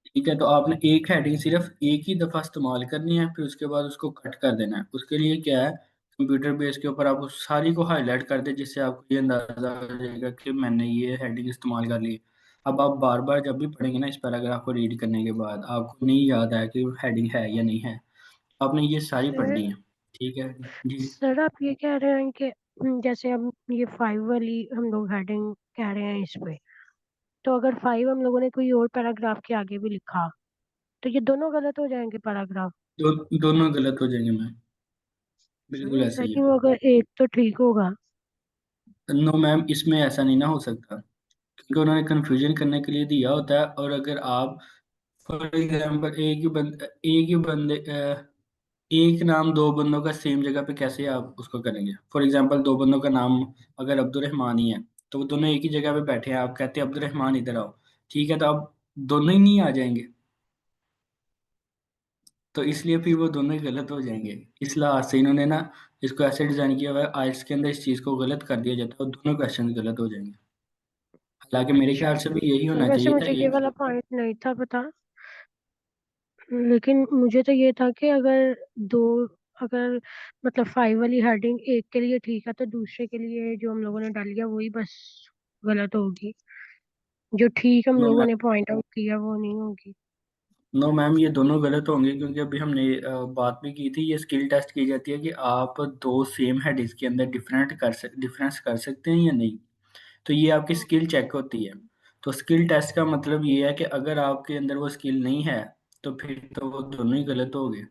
ठीक है, तो आपने एक हेडिंग सिर्फ एक ही दफा इस्तेमाल करनी है, फिर उसके बाद उसको कट कर देना है। उसके लिए क्या है, कंप्यूटर बेस के ऊपर आप उस सारी को हाईलाइट कर दे, जिससे आपको ये अंदाजा हो जाएगा कि मैंने ये हेडिंग इस्तेमाल कर ली। अब आप बार बार जब भी पढ़ेंगे ना इस पैराग्राफ को रीड करने के बाद, आपको नहीं याद आया कि हेडिंग है या नहीं है, आपने ये सारी सर पढ़नी है। ठीक है जी। सर आप ये कह रहे हैं कि जैसे अब ये 5 वाली हम लोग हेडिंग कह रहे हैं इस पे, तो अगर 5 हम लोगों ने कोई और पैराग्राफ के आगे भी लिखा तो ये दोनों गलत हो जाएंगे पैराग्राफ। दोनों गलत हो जाएंगे मैम, बिल्कुल ऐसा ही है। लेकिन वो अगर एक तो ठीक होगा। नो मैम, इसमें ऐसा नहीं ना हो सकता, क्योंकि उन्होंने कंफ्यूजन करने के लिए दिया होता है। और अगर आप फॉर एग्जाम्पल एक ही बंदे एक नाम दो बंदों का सेम जगह पे कैसे आप उसको करेंगे? फॉर एग्जाम्पल दो बंदों का नाम अगर अब्दुल रहमान ही है, तो वो दोनों एक ही जगह पे बैठे हैं, आप कहते हैं अब्दुल रहमान इधर आओ, ठीक है, तो अब दोनों ही नहीं आ जाएंगे, तो इसलिए फिर वो दोनों ही गलत हो जाएंगे। इस लिहाज से इन्होंने ना इसको ऐसे डिजाइन किया हुआ है, आइल्स के अंदर इस चीज को गलत कर दिया जाता है और दोनों क्वेश्चन गलत हो जाएंगे। हालांकि मेरे ख्याल से भी यही सर होना वैसे चाहिए था मुझे ये एक। वाला पॉइंट नहीं था पता, लेकिन मुझे तो ये था कि दो अगर मतलब 5 वाली हेडिंग एक के लिए ठीक है तो दूसरे के लिए जो हम लोगों ने डाली है वही बस गलत होगी। जो ठीक हम नो लोगों मैम, ने पॉइंट आउट किया वो नहीं होगी। नो मैम, ये दोनों गलत होंगे, क्योंकि अभी हमने बात भी की थी, ये स्किल टेस्ट की जाती है कि आप दो सेम हेडिंग्स के अंदर डिफरेंस कर सकते हैं या नहीं। तो ये आपकी स्किल चेक होती है। तो स्किल टेस्ट का मतलब ये है कि अगर आपके अंदर वो स्किल नहीं है, तो फिर तो वो दोनों ही गलत हो गए।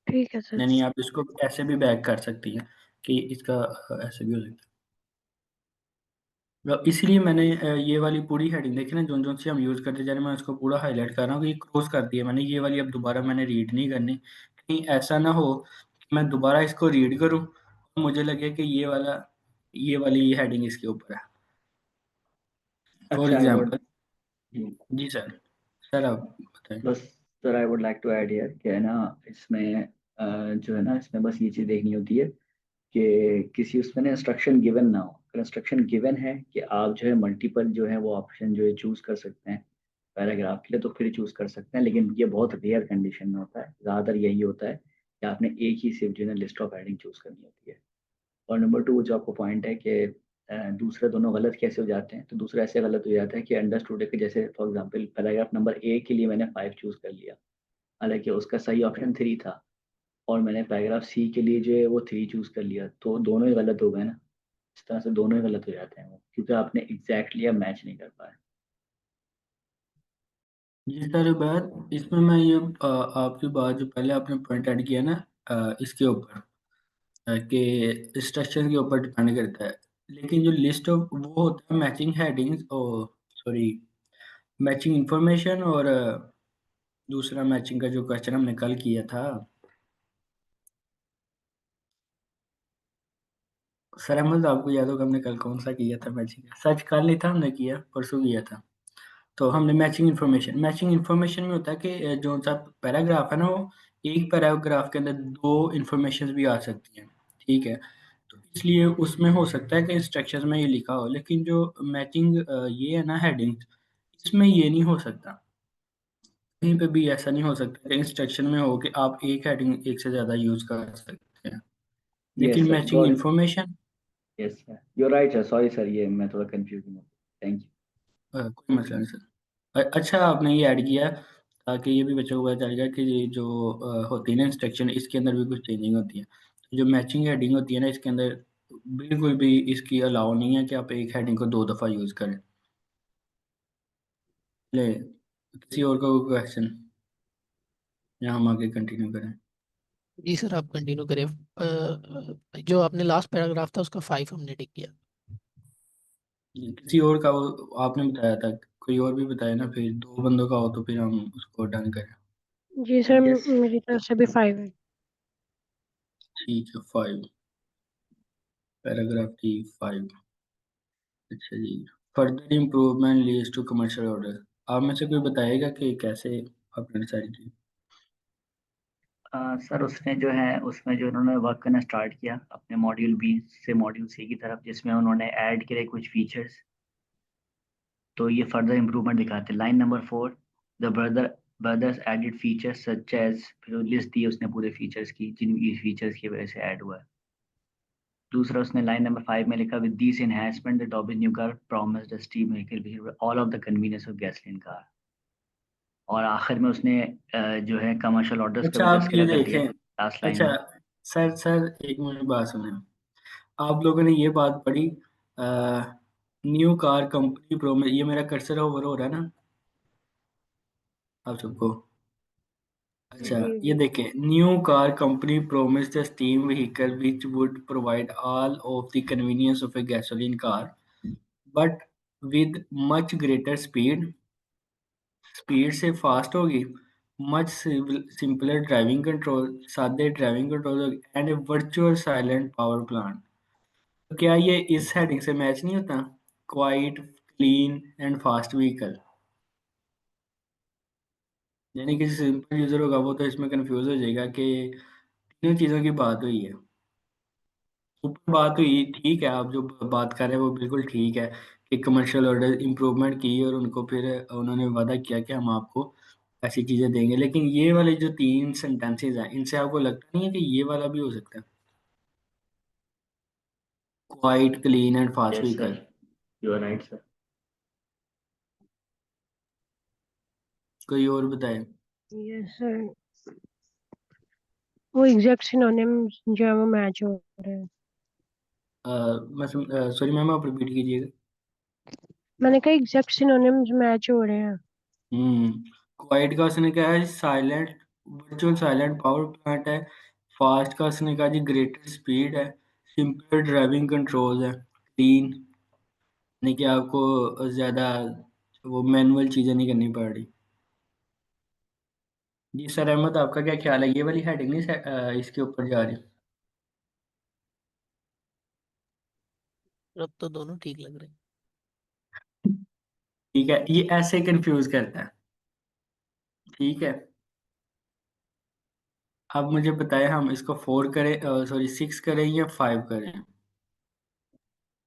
ठीक है सर। नहीं, आप इसको ऐसे भी बैक कर सकती हैं कि इसका ऐसे भी हो सकता है। इसलिए मैंने ये वाली पूरी हेडिंग देखी ना, जो जो से हम यूज करते जा रहे हैं, मैं उसको पूरा हाईलाइट कर रहा हूँ कि ये क्रॉस कर दिया मैंने, ये वाली अब दोबारा मैंने रीड नहीं करनी। कहीं ऐसा ना हो कि मैं दोबारा इसको रीड करूँ और मुझे लगे कि ये वाली हेडिंग इसके ऊपर है। फॉर अच्छा, आई वुड एग्जाम्पल। जी सर। सर आप बताएं। बस sir, I would like to add here कि है ना, इसमें जो है ना, इसमें बस ये चीज़ देखनी होती है कि किसी उसमें ना इंस्ट्रक्शन गिवन ना हो इंस्ट्रक्शन गिवन है कि आप जो है मल्टीपल जो है वो ऑप्शन जो है चूज कर सकते हैं पैराग्राफ के लिए, तो फिर चूज कर सकते हैं, लेकिन ये बहुत रेयर कंडीशन में होता है। ज़्यादातर यही होता है कि आपने एक ही सिर्फ जो है लिस्ट ऑफ हेडिंग चूज करनी होती है। और नंबर टू जो आपको पॉइंट है कि दूसरे दोनों गलत कैसे हो जाते हैं, तो दूसरा ऐसे गलत हो जाता है कि अंडरस्टूड है कि जैसे for example paragraph number A के लिए मैंने 5 चूज कर लिया, हालांकि उसका सही ऑप्शन 3 था, और मैंने पैराग्राफ सी के लिए जो है वो 3 चूज कर लिया, तो दोनों ही गलत हो गए ना। इस तरह से दोनों ही गलत हो जाते हैं वो, क्योंकि आपने एग्जैक्टली मैच नहीं कर पाया। जी सर, बात इसमें मैं ये आपकी बात जो पहले आपने पॉइंट ऐड किया ना, इसके ऊपर कि स्ट्रक्चर के ऊपर डिपेंड करता है, लेकिन जो लिस्ट ऑफ वो होता है मैचिंग हेडिंग्स और सॉरी मैचिंग इंफॉर्मेशन, और दूसरा मैचिंग का जो क्वेश्चन हमने कल किया था सर अहमद, आपको याद होगा हमने कल कौन सा किया था मैचिंग? सच कल नहीं था, हमने किया परसों किया था। तो हमने मैचिंग इन्फॉर्मेशन में होता है कि जो सा पैराग्राफ है ना, वो एक पैराग्राफ के अंदर दो इंफॉर्मेशन भी आ सकती हैं, ठीक है। तो इसलिए उसमें हो सकता है कि इंस्ट्रक्शंस में ये लिखा हो, लेकिन जो मैचिंग ये है ना हेडिंग, इसमें ये नहीं हो सकता। कहीं पे भी ऐसा नहीं हो सकता कि इंस्ट्रक्शन में हो कि आप एक हेडिंग एक से ज़्यादा यूज कर सकते हैं, यस लेकिन sir, matching got it. Information yes sir, you right sir, sorry sir, ये मैं थोड़ा कंफ्यूजिंग हूँ। Thank you. कोई मसला नहीं सर। अच्छा आपने ये ऐड किया ताकि ये भी बच्चों को पता चल गया कि ये जो होती है ना इंस्ट्रक्शन, इसके अंदर भी कुछ चेंजिंग होती है। तो जो मैचिंग हेडिंग होती है ना, इसके अंदर बिल्कुल भी इसकी अलाउ नहीं है कि आप एक हेडिंग को 2 दफ़ा यूज़ करें। ले, किसी और का क्वेश्चन, या हम आगे कंटिन्यू करें? जी सर, आप कंटिन्यू करें। जो आपने लास्ट पैराग्राफ था उसका 5 हमने टिक किया। किसी और का आपने बताया था, कोई और भी बताया ना, फिर 2 बंदों का हो तो फिर हम उसको डन करें। जी सर, यस। मेरी तरफ से भी 5 है। ठीक है, 5, पैराग्राफ की 5। अच्छा जी, further improvement leads to commercial order. आप में से कोई बताएगा कि कैसे आपने डिसाइड की? सर उसने जो है उसमें जो उन्होंने वर्क करना स्टार्ट किया अपने मॉड्यूल बी से मॉड्यूल सी की तरफ, जिसमें उन्होंने ऐड करे कुछ फीचर्स, तो ये फर्दर इम्प्रूवमेंट दिखाते हैं। Line number 4, the brothers added features such as, फिर लिस्ट दी उसने पूरे फीचर्स की जिन फीचर्स की वजह से ऐड हुआ है। दूसरा उसने लाइन नंबर 5 में लिखा, with this enhancement the Dobbin new car promised a steam vehicle all of the convenience of gasoline car. और आखिर में उसने जो है कमर्शियल ऑर्डर्स का अच्छा भी आप ये तस्करा कर दिया देखें। लास्ट लाइन अच्छा में। सर, एक मिनट बात सुने। आप लोगों ने ये बात पढ़ी, न्यू कार कंपनी प्रो में, ये मेरा कर्सर ओवर हो रहा है ना आप सबको? अच्छा, जी ये जी। देखें, new car company promised a steam vehicle which would provide all of the convenience of a gasoline car, but with much greater speed, speed से फास्ट होगी, मच सिंपलर ड्राइविंग कंट्रोल, सादे driving control, and A virtual silent power plant. तो क्या ये इस हेडिंग से मैच नहीं होता? Quite, clean and fast vehicle. यानी कि सिंपल यूजर होगा वो तो इसमें कंफ्यूज हो जाएगा कि तीनों चीज़ों की बात हुई है। ऊपर बात हुई ठीक है, आप जो बात कर रहे हैं वो बिल्कुल ठीक है कि कमर्शियल ऑर्डर इम्प्रूवमेंट की और उनको फिर उन्होंने वादा किया कि हम आपको ऐसी चीज़ें देंगे, लेकिन ये वाले जो 3 सेंटेंसेस हैं इनसे आपको लगता नहीं है कि ये वाला भी हो सकता है? Quite, clean and fast yes vehicle. Sir, you are right sir. कोई और बताए? यस सर, वो एग्जैक्ट सिनोनिम्स जो है वो मैच हो रहे हैं। मैं सॉरी मैम, आप रिपीट कीजिएगा। मैंने कहा एग्जैक्ट सिनोनिम्स मैच हो रहे हैं। क्वाइट का उसने कहा है silent, virtual silent power plant है। फास्ट का उसने कहा जी ग्रेटर स्पीड है। सिंपल ड्राइविंग कंट्रोल है। क्लीन, यानी कि आपको ज़्यादा वो मैनुअल चीज़ें नहीं करनी पड़ रही। जी सर अहमद, आपका क्या ख्याल है, ये वाली हेडिंग नहीं इसके ऊपर जा रही? अब तो दोनों ठीक लग रहे हैं। ठीक है, ये ऐसे कंफ्यूज करता है। ठीक है, अब मुझे बताएं हम इसको 4 करें, सॉरी 6 करें या 5 करें?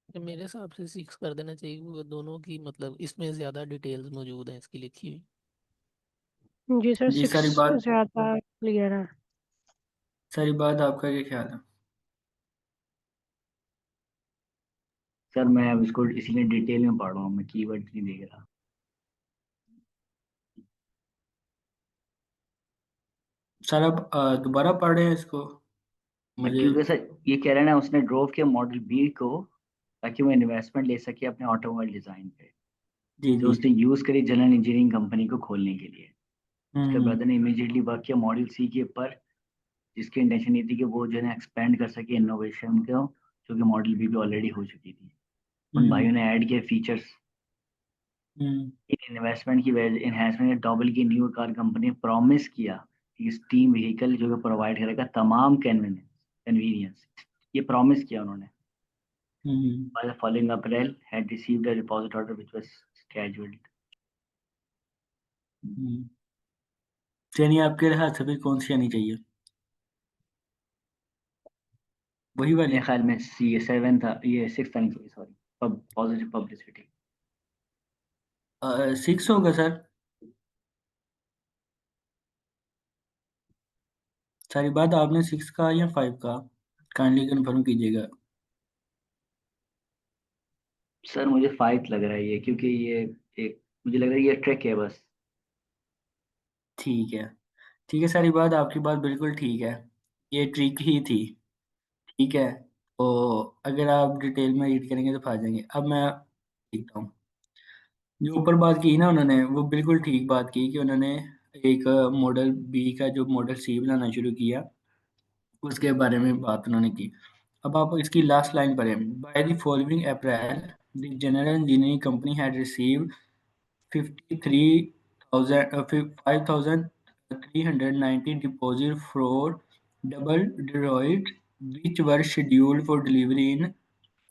तो मेरे हिसाब से 6 कर देना चाहिए, क्योंकि दोनों की मतलब इसमें ज्यादा डिटेल्स मौजूद हैं इसकी लिखी हुई। जी सर, जी 6 सारी बात, ज़्यादा क्लियर है। सारी बात आपका क्या ख्याल है? सर मैं अब इसको इसीलिए डिटेल में पढ़ रहा हूँ, मैं कीवर्ड नहीं देख रहा। सर आप दोबारा पढ़ रहे हैं इसको? मुझे क्योंकि सर ये कह रहे हैं ना, उसने ड्रोव किया मॉडल बी को ताकि वो इन्वेस्टमेंट ले सके अपने ऑटोमोबाइल डिजाइन पे, जी जो जी। उसने यूज करी जनरल इंजीनियरिंग कंपनी को खोलने के लिए। उसके हम्म ब्रदर ने इमीडिएटली वर्क किया मॉडल सी के ऊपर, जिसकी इंटेंशन ये थी कि वो जो है एक्सपेंड कर सके इनोवेशन को, जो कि मॉडल बी पे ऑलरेडी हो चुकी थी। उन हम्म भाइयों ने ऐड किए फीचर्स। हम्म इन इन्वेस्टमेंट की वजह इन्हेंसमेंट ने डबल की न्यू कार कंपनी प्रॉमिस किया कि स्टीम व्हीकल जो कि प्रोवाइड करेगा तमाम कन्वीनियंस, ये प्रॉमिस किया उन्होंने। हम्म By the following April, had received a deposit order which was scheduled. हम्म। चलिए आपके हाथ से फिर कौन सी आनी चाहिए? वही मेरे वाली? ख्याल में सी 7 था, ये 6 था, नहीं चाहिए, सॉरी। Positive publicity. 6 होगा सर। सारी बात आपने 6 का या 5 का, काइंडली कंफर्म कीजिएगा। सर मुझे 5 लग रहा है ये, क्योंकि ये एक, मुझे लग रहा है ये ट्रिक है बस। ठीक है, ठीक है, सारी बात आपकी बात बिल्कुल ठीक है। ये ट्रिक ही थी। ठीक है, तो अगर आप डिटेल में रीड करेंगे तो पा जाएंगे। अब मैं लिखता हूँ। जो ऊपर बात की ना उन्होंने, वो बिल्कुल ठीक बात की कि उन्होंने एक मॉडल बी का जो मॉडल सी बनाना शुरू किया, उसके बारे में बात उन्होंने की। अब आप इसकी लास्ट लाइन पढ़ें। By the following April the general engineering company had received 53,390 deposit for double Deloitte, which were scheduled for delivery in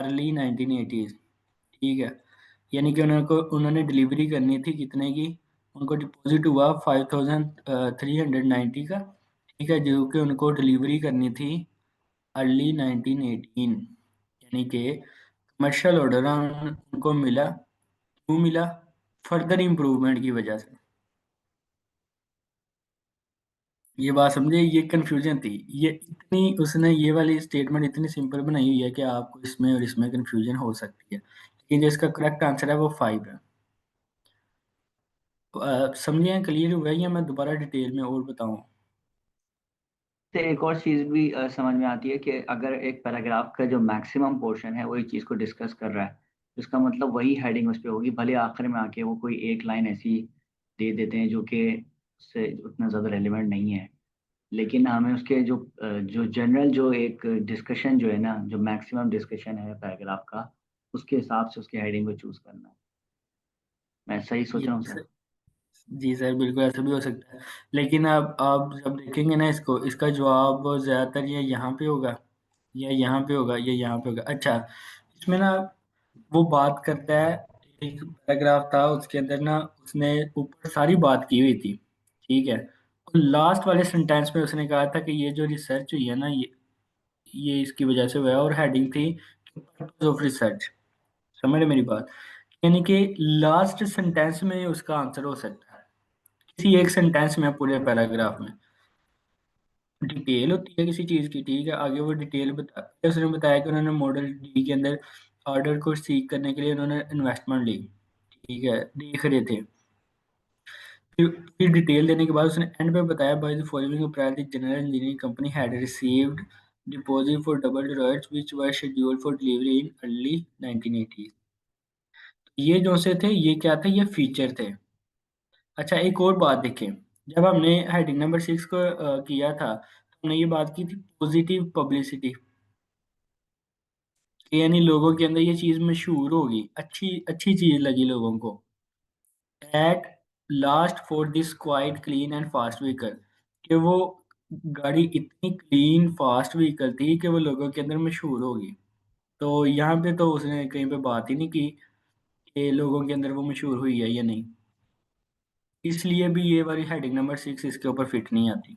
early 1980s। ठीक है, यानी कि उन्होंने डिलीवरी करनी थी कितने की? उनको डिपॉजिट हुआ 5,390 का। ठीक है, जो कि उनको डिलीवरी करनी थी अर्ली 1918। यानी कि कमर्शियल ऑर्डर उनको मिला। क्यों मिला? फर्दर इम्प्रूवमेंट की वजह से। ये बात समझे, ये कंफ्यूजन थी। ये इतनी उसने ये वाली स्टेटमेंट इतनी सिंपल बनाई हुई है कि आपको इसमें और इसमें कंफ्यूजन हो सकती है, लेकिन जो इसका करेक्ट आंसर है वो 5 है। तो समझे, क्लियर हुआ है या मैं दोबारा डिटेल में और बताऊं? तो एक और चीज़ भी समझ में आती है कि अगर एक पैराग्राफ का जो मैक्सिमम पोर्शन है वही चीज़ को डिस्कस कर रहा है, तो इसका मतलब वही हेडिंग उस पर होगी, भले आखिर में आके वो कोई एक लाइन ऐसी दे देते हैं जो कि उससे उतना ज़्यादा रेलिवेंट नहीं है। लेकिन हमें उसके जो जनरल जो एक डिस्कशन जो है ना, जो मैक्सिमम डिस्कशन है पैराग्राफ का, उसके हिसाब से उसके हेडिंग को चूज करना है। मैं सही सोच ये रहा हूँ सर? जी सर, बिल्कुल ऐसा भी हो सकता है। लेकिन अब आप जब देखेंगे ना इसको, इसका जवाब ज़्यादातर ये यहाँ पे होगा, या यहाँ पे होगा, या यहाँ पे होगा। अच्छा, इसमें ना वो बात करता है, एक पैराग्राफ था उसके अंदर ना, उसने ऊपर सारी बात की हुई थी। ठीक है, और लास्ट वाले सेंटेंस में उसने कहा था कि ये जो रिसर्च हुई है ना, ये इसकी वजह से हुआ है, और हेडिंग थी पर्पस ऑफ रिसर्च। समझ रहे मेरी बात? यानी कि लास्ट सेंटेंस में उसका आंसर हो सकता है, किसी एक सेंटेंस में, पूरे पैराग्राफ में। डिटेल होती है किसी चीज़ की, ठीक है, आगे वो डिटेल बता, उसने बताया कि उन्होंने मॉडल डी के अंदर ऑर्डर को सीक करने के लिए उन्होंने इन्वेस्टमेंट ली। ठीक है, देख रहे थे। फिर डिटेल देने के बाद उसने एंड पे बताया, by the following April the general engineering company had received deposit for double riots which were scheduled for delivery in early 1980। ये जो से थे, ये क्या थे? ये फीचर थे। अच्छा, एक और बात देखें। जब हमने हेडिंग नंबर 6 को किया था, तो हमने ये बात की थी पॉजिटिव पब्लिसिटी, यानी लोगों के अंदर ये चीज़ मशहूर होगी, अच्छी अच्छी चीज़ लगी लोगों को। At last for this quite clean and fast vehicle, कि वो गाड़ी इतनी क्लीन फास्ट व्हीकल थी कि वो लोगों के अंदर मशहूर होगी। तो यहाँ पे तो उसने कहीं पे बात ही नहीं की कि लोगों के अंदर वो मशहूर हुई है या नहीं। इसलिए भी ये वाली हेडिंग नंबर 6 इसके ऊपर फिट नहीं आती।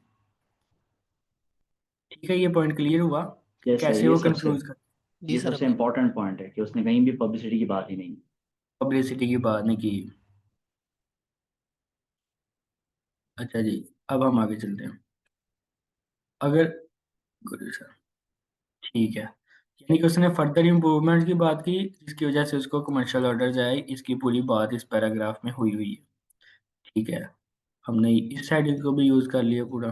ठीक है, ये पॉइंट क्लियर हुआ कि यस सर, कैसे ये वो सबसे कंफ्यूज कर। जी ये सर सबसे अब इम्पोर्टेंट पॉइंट है कि उसने कहीं भी पब्लिसिटी की बात ही नहीं की। पब्लिसिटी की बात नहीं की। अच्छा जी, अब हम आगे चलते हैं। अगर गुड सर, ठीक है, यानी कि उसने फर्दर इम्प्रूवमेंट की बात की जिसकी वजह से उसको कमर्शियल ऑर्डर्स आए, इसकी पूरी बात इस पैराग्राफ में हुई हुई है। ठीक है, हमने इस हेडिंग को भी यूज कर लिया पूरा।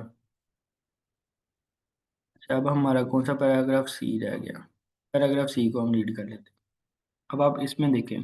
अच्छा, अब हमारा कौन सा पैराग्राफ सी रह गया। पैराग्राफ सी को हम रीड कर लेते हैं। अब आप इसमें देखें,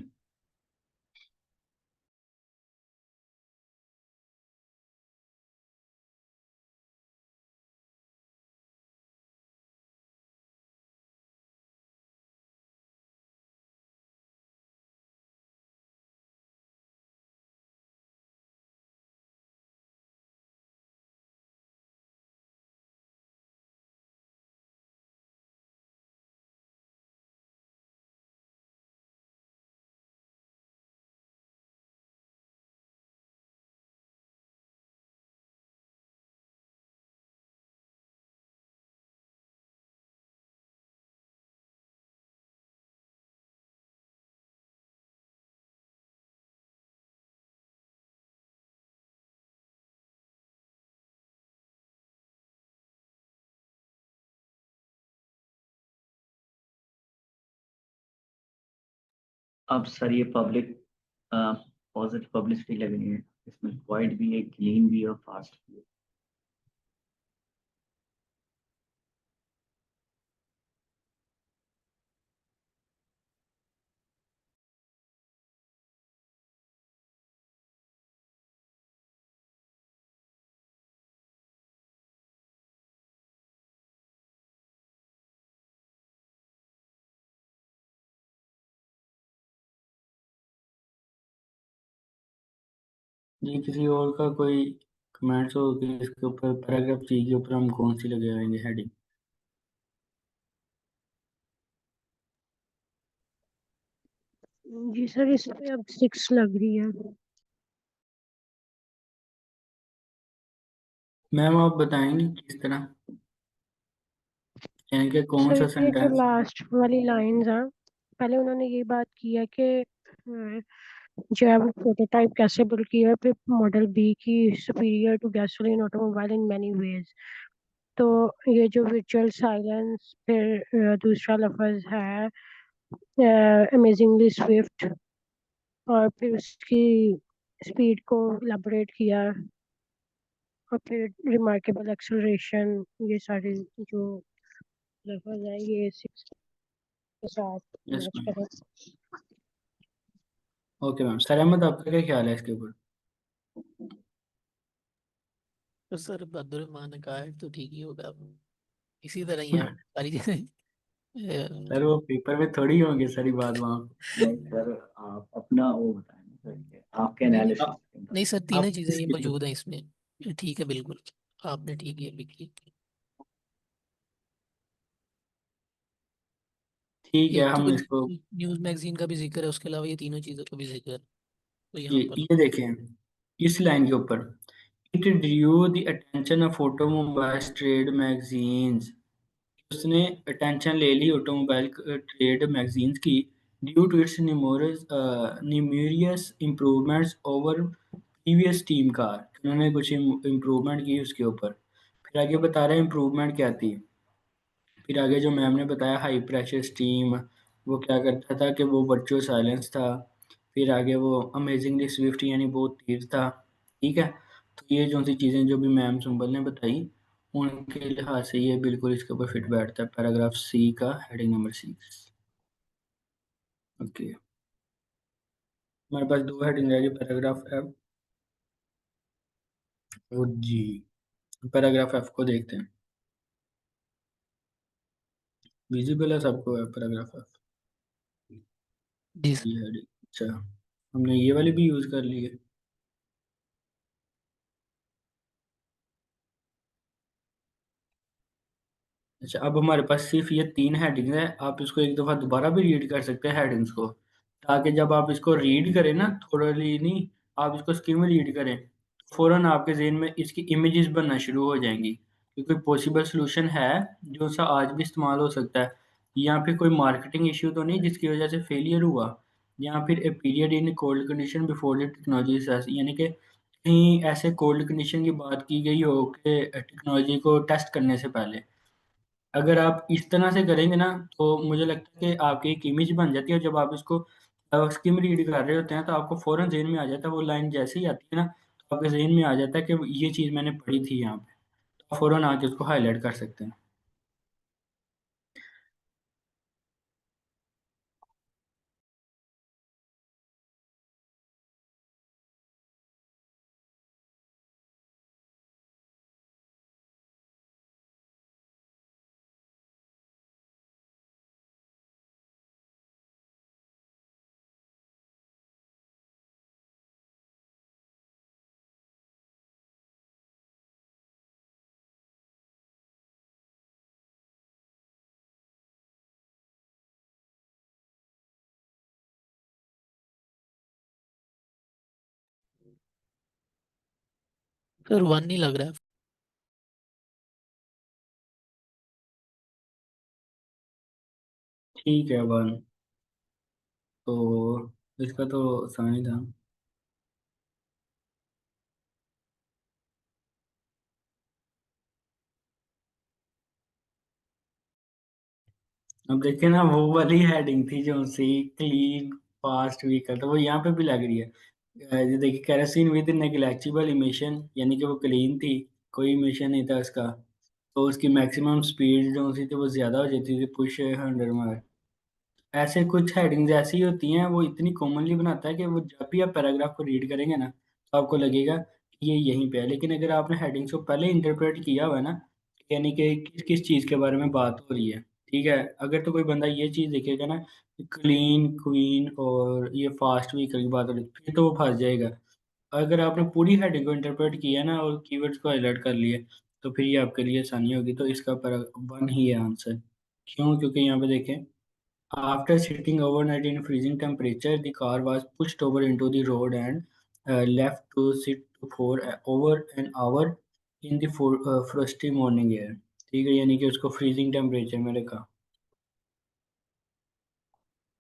अब सर ये पब्लिक पॉजिटिव पब्लिसिटी लगनी है, इसमें क्वाइट भी है, क्लीन भी है और फास्ट भी है। ये किसी और का कोई कमेंट्स हो कि इसके ऊपर पैराग्राफ सी के ऊपर हम कौन सी लगाएंगे हेडिंग। जी सर, इस पे अब 6 लग रही है। मैम आप बताएंगे किस तरह, यानी कि कौन सर सा ये जो सेंटेंस। लास्ट वाली लाइंस हैं, पहले उन्होंने ये बात की है कि जो है वो प्रोटोटाइप कैसे बिल्ड किया है, फिर मॉडल बी की superior to gasoline automobile in many ways. तो ये जो वर्चुअल साइलेंस, फिर दूसरा लफ्ज है अमेजिंगली स्विफ्ट, और फिर उसकी स्पीड को इलाबोरेट किया, और फिर रिमार्केबल एक्सेलरेशन। ये सारे जो लफ्ज हैं ये 6 के साथ यस मैच मैम। करें। ओके मैम, सर अहमद आपका क्या ख्याल है इसके ऊपर। तो सर अब्दुलरहमान ने कहा है तो ठीक ही होगा, अब इसी तरह ही आप सारी चीजें सर वो पेपर में थोड़ी होंगे सारी बात वहाँ नहीं सर, आप अपना वो बताएं ना सर, कि आपके नहीं पे। एनालिसिस। नहीं सर, तीनों आप चीजें किस ये किस मौजूद हैं इसमें। ये ठीक है बिल्कुल, आपने ठीक है लिखी। ठीक है, एक तो हम कुछ इसको न्यूज मैगजीन का भी जिक्र है, उसके अलावा ये तीनों चीजों का भी जिक्र है तो ये यहाँ पर। ये देखें इस लाइन के ऊपर, it drew the attention of automobile trade magazines. उसने अटेंशन ले ली ऑटोमोबाइल ट्रेड मैगजीन्स की, due to its numerous improvements over previous team car. उन्होंने कुछ इम्प्रूवमेंट की उसके ऊपर। फिर आगे बता रहे हैं इम्प्रूवमेंट क्या थी। फिर आगे जो मैम ने बताया हाई प्रेशर स्टीम, वो क्या करता था कि वो वर्चुअल साइलेंस था। फिर आगे वो अमेजिंगली स्विफ्ट यानी बहुत तेज था। ठीक है, तो ये जो सी चीज़ें जो भी मैम सुंबल ने बताई, उनके लिहाज से ये बिल्कुल इसके ऊपर फिट बैठता है, पैराग्राफ सी का हेडिंग नंबर 6। ओके, हमारे पास दो हेडिंग रह गई, पैराग्राफ एफ और जी। पैराग्राफ एफ को देखते हैं, विजिबल है सबको है पैराग्राफ एफ। जी सर। ये हेडिंग, अच्छा हमने ये वाली भी यूज़ कर ली है। अच्छा, अब हमारे पास सिर्फ ये 3 हेडिंग है। आप इसको एक दफ़ा दोबारा भी रीड कर सकते हैं हेडिंग्स को, ताकि जब आप इसको रीड करें ना, थोड़ी नहीं, आप इसको स्किम रीड करें, फ़ौरन आपके जहन में इसकी इमेजेस बनना शुरू हो जाएंगी। क्योंकि पॉसिबल सोल्यूशन है जो सा आज भी इस्तेमाल हो सकता है। यहाँ पे कोई मार्केटिंग इश्यू तो नहीं जिसकी वजह से फेलियर हुआ, या फिर a period in cold condition before the technology, यानी कि कहीं ऐसे कोल्ड कंडीशन की बात की गई हो कि टेक्नोलॉजी को टेस्ट करने से पहले। अगर आप इस तरह से करेंगे ना, तो मुझे लगता है कि आपकी एक इमेज बन जाती है, जब आप इसको स्किम रीड कर रहे होते हैं तो आपको फौरन जहन में आ जाता है, वो लाइन जैसे ही आती है ना तो आपके जहन में आ जाता है कि ये चीज़ मैंने पढ़ी थी यहाँ पे, तो फौरन आके उसको हाईलाइट कर सकते हैं। सर 1 नहीं लग रहा है। ठीक है वन, तो इसका तो आसान ही था। अब देखिए ना, वो वाली हेडिंग थी जो सी क्लीन फास्ट व्हीकल, तो वो यहाँ पे भी लग रही है। ये देखिए, कैरोसिन विद नेग्लेक्जिबल इमिशन, यानी कि वो क्लीन थी, कोई इमिशन नहीं था उसका, तो उसकी मैक्सिमम स्पीड जो सी थी वो ज्यादा हो जाती थी, पुश 100 माइल। ऐसे कुछ हेडिंग्स ऐसी होती हैं, वो इतनी कॉमनली बनाता है कि वो जब भी आप पैराग्राफ को रीड करेंगे ना तो आपको लगेगा कि ये यहीं पे है, लेकिन अगर आपने हेडिंग्स को पहले इंटरप्रेट किया हुआ है ना, यानी कि किस किस चीज़ के बारे में बात हो रही है, ठीक है, अगर तो कोई बंदा ये चीज़ देखेगा ना, क्लीन क्वीन और ये फास्ट व्हीकल की बात हो रही है, फिर तो वो फंस जाएगा। अगर आपने पूरी हेडिंग को इंटरप्रेट किया ना और कीवर्ड्स को हाईलाइट कर लिए, तो फिर ये आपके लिए आसानी होगी, तो इसका पर वन ही है आंसर। क्यों? क्योंकि यहाँ पे देखें, after sitting overnight in freezing temperature, the car was pushed over into the road and left to sit for over an hour in the frosty morning air। ठीक है, यानी कि उसको फ्रीजिंग टेम्परेचर में रखा।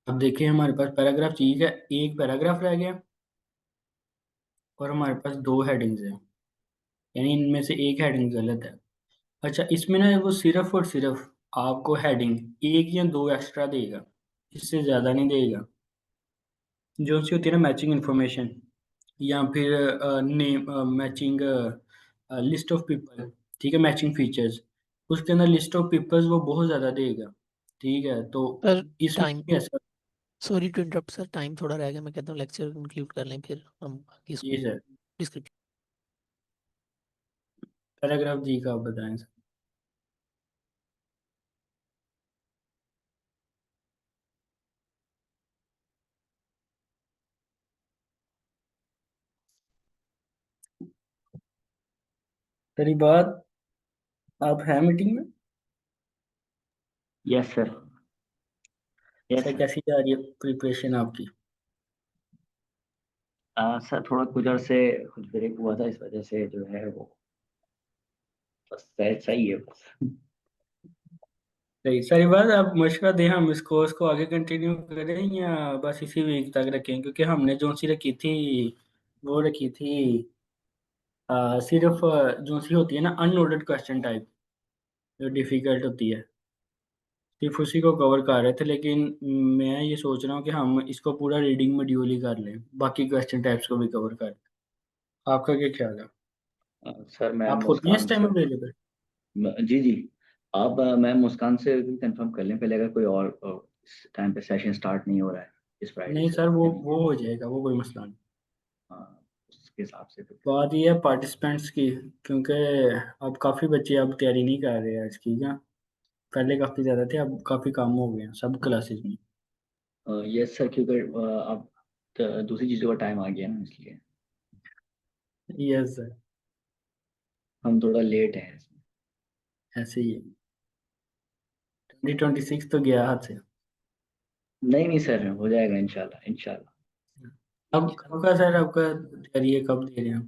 अब देखिए, हमारे पास पैराग्राफ ठीक है, एक पैराग्राफ रह गया और हमारे पास दो हेडिंग्स हैं, यानी इनमें से एक हेडिंग गलत है। अच्छा, इसमें ना वो सिर्फ और सिर्फ आपको हेडिंग एक या दो एक्स्ट्रा देगा, इससे ज़्यादा नहीं देगा। जो सी होती है ना मैचिंग इन्फॉर्मेशन, या फिर name matching list of people, ठीक है, मैचिंग फीचर्स, उसके अंदर लिस्ट ऑफ पीपल्स वो बहुत ज़्यादा देगा। ठीक है, तो सर इसमें टाइम, भी ऐसा। Sorry to interrupt sir, time थोड़ा रह गया, मैं कहता हूँ लेक्चर कंक्लूड कर लें फिर हम बाकी ये इसको सर, डिस्क्रिप्शन। पैराग्राफ जी का आप बताएं सर। तेरी बात, आप हैं मीटिंग में? Yes sir. Yes sir sir. कैसी जा रही है प्रिपरेशन आपकी? सर थोड़ा गुजर से कुछ ब्रेक हुआ था, इस वजह से जो है वो बस सही सही है बस। सही, सारी बात, आप मशवरा दें, हम इस कोर्स को आगे कंटिन्यू करें या बस इसी वीक तक रखें, क्योंकि हमने जो सी रखी थी वो रखी थी सिर्फ जो सी होती है ना अननोटेड क्वेश्चन टाइप, जो डिफिकल्ट होती है, सिर्फ उसी को कवर कर रहे थे, लेकिन मैं ये सोच रहा हूँ कि हम इसको पूरा रीडिंग मॉड्यूल ही कर लें, बाकी क्वेश्चन टाइप्स को भी कवर कर लें। आपका क्या ख्याल है? सर मैं आप होती हैं इस मुस्कान टाइम से, अवेलेबल? जी जी, आप मैं मुस्कान से भी कंफर्म कर लें पहले, अगर कोई और इस टाइम पे सेशन स्टार्ट नहीं हो रहा है इस फ्राइडे नहीं से, सर, वो यानी वो हो जाएगा, वो कोई मसला नहीं। उसके हिसाब से फिर कर बात लें। ये है पार्टिसिपेंट्स की, क्योंकि अब काफ़ी बच्चे अब तैयारी नहीं कर रहे हैं इसकी क्या, पहले काफ़ी ज़्यादा थे, अब काफ़ी कम हो गए हैं सब क्लासेस में। यस सर, क्योंकि अब दूसरी चीज़ों का टाइम आ गया ना, इसलिए यस सर, हम थोड़ा लेट हैं इसमें। ऐसे ही है। 2026 तो गया हाथ से। नहीं नहीं सर, हो जाएगा इंशाल्लाह इंशाल्लाह। अब कब का सर आपका तैयारी है, कब दे रहे हैं?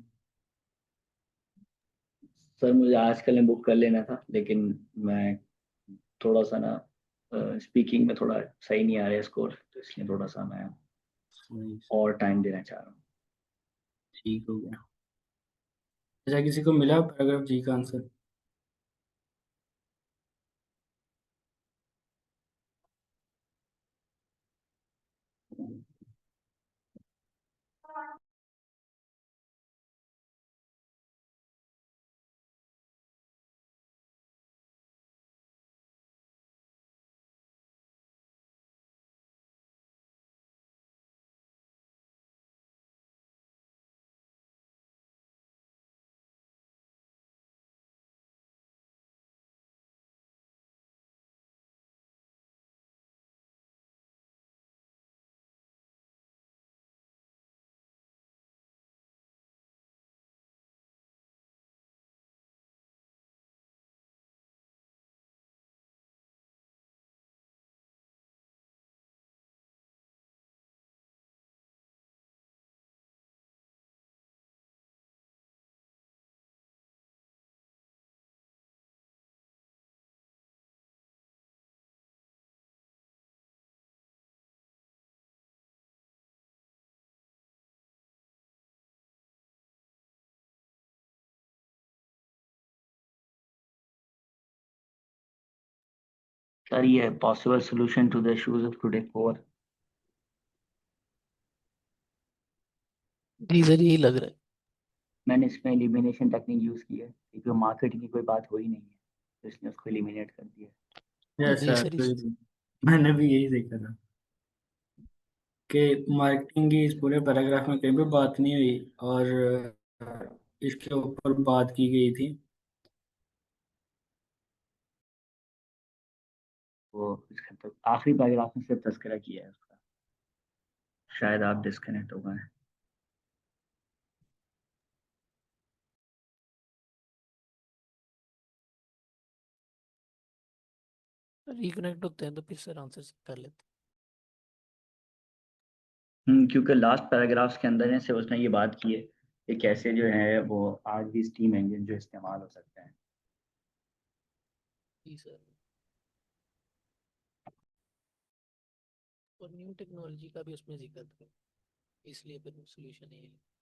सर मुझे आजकल में बुक कर लेना था, लेकिन मैं थोड़ा सा ना स्पीकिंग में थोड़ा सही नहीं आ रहा है स्कोर, तो इसलिए थोड़ा सा मैं नहीं, और टाइम देना चाह रहा हूँ। ठीक हो गया। अच्छा, किसी को मिला पैराग्राफ जी का आंसर? सर ये possible solution to the issues of today 4। जी सर, यही लग रहा है। मैंने इसमें एलिमिनेशन टेक्निक यूज की है क्योंकि मार्केटिंग की कोई बात हो ही नहीं है, तो इसने उसको एलिमिनेट कर दिया। यस जी सर, सर, तो मैंने भी यही देखा था कि मार्केटिंग की इस पूरे पैराग्राफ में कहीं भी बात नहीं हुई, और इसके ऊपर बात की गई थी। वो इसका तो आखिरी पैराग्राफ में सिर्फ तस्करा किया है उसका। शायद आप डिस्कनेक्ट हो गए। रिकनेक्ट होते हैं तो फिर सर आंसर कर लेते क्योंकि लास्ट पैराग्राफ्स के अंदर से उसने ये बात की है कि कैसे जो है वो आज भी स्टीम इंजन जो इस्तेमाल हो सकते हैं। हैं। जी सर, और न्यू टेक्नोलॉजी का भी उसमें जिक्र था, इसलिए फिर सोल्यूशन ये है।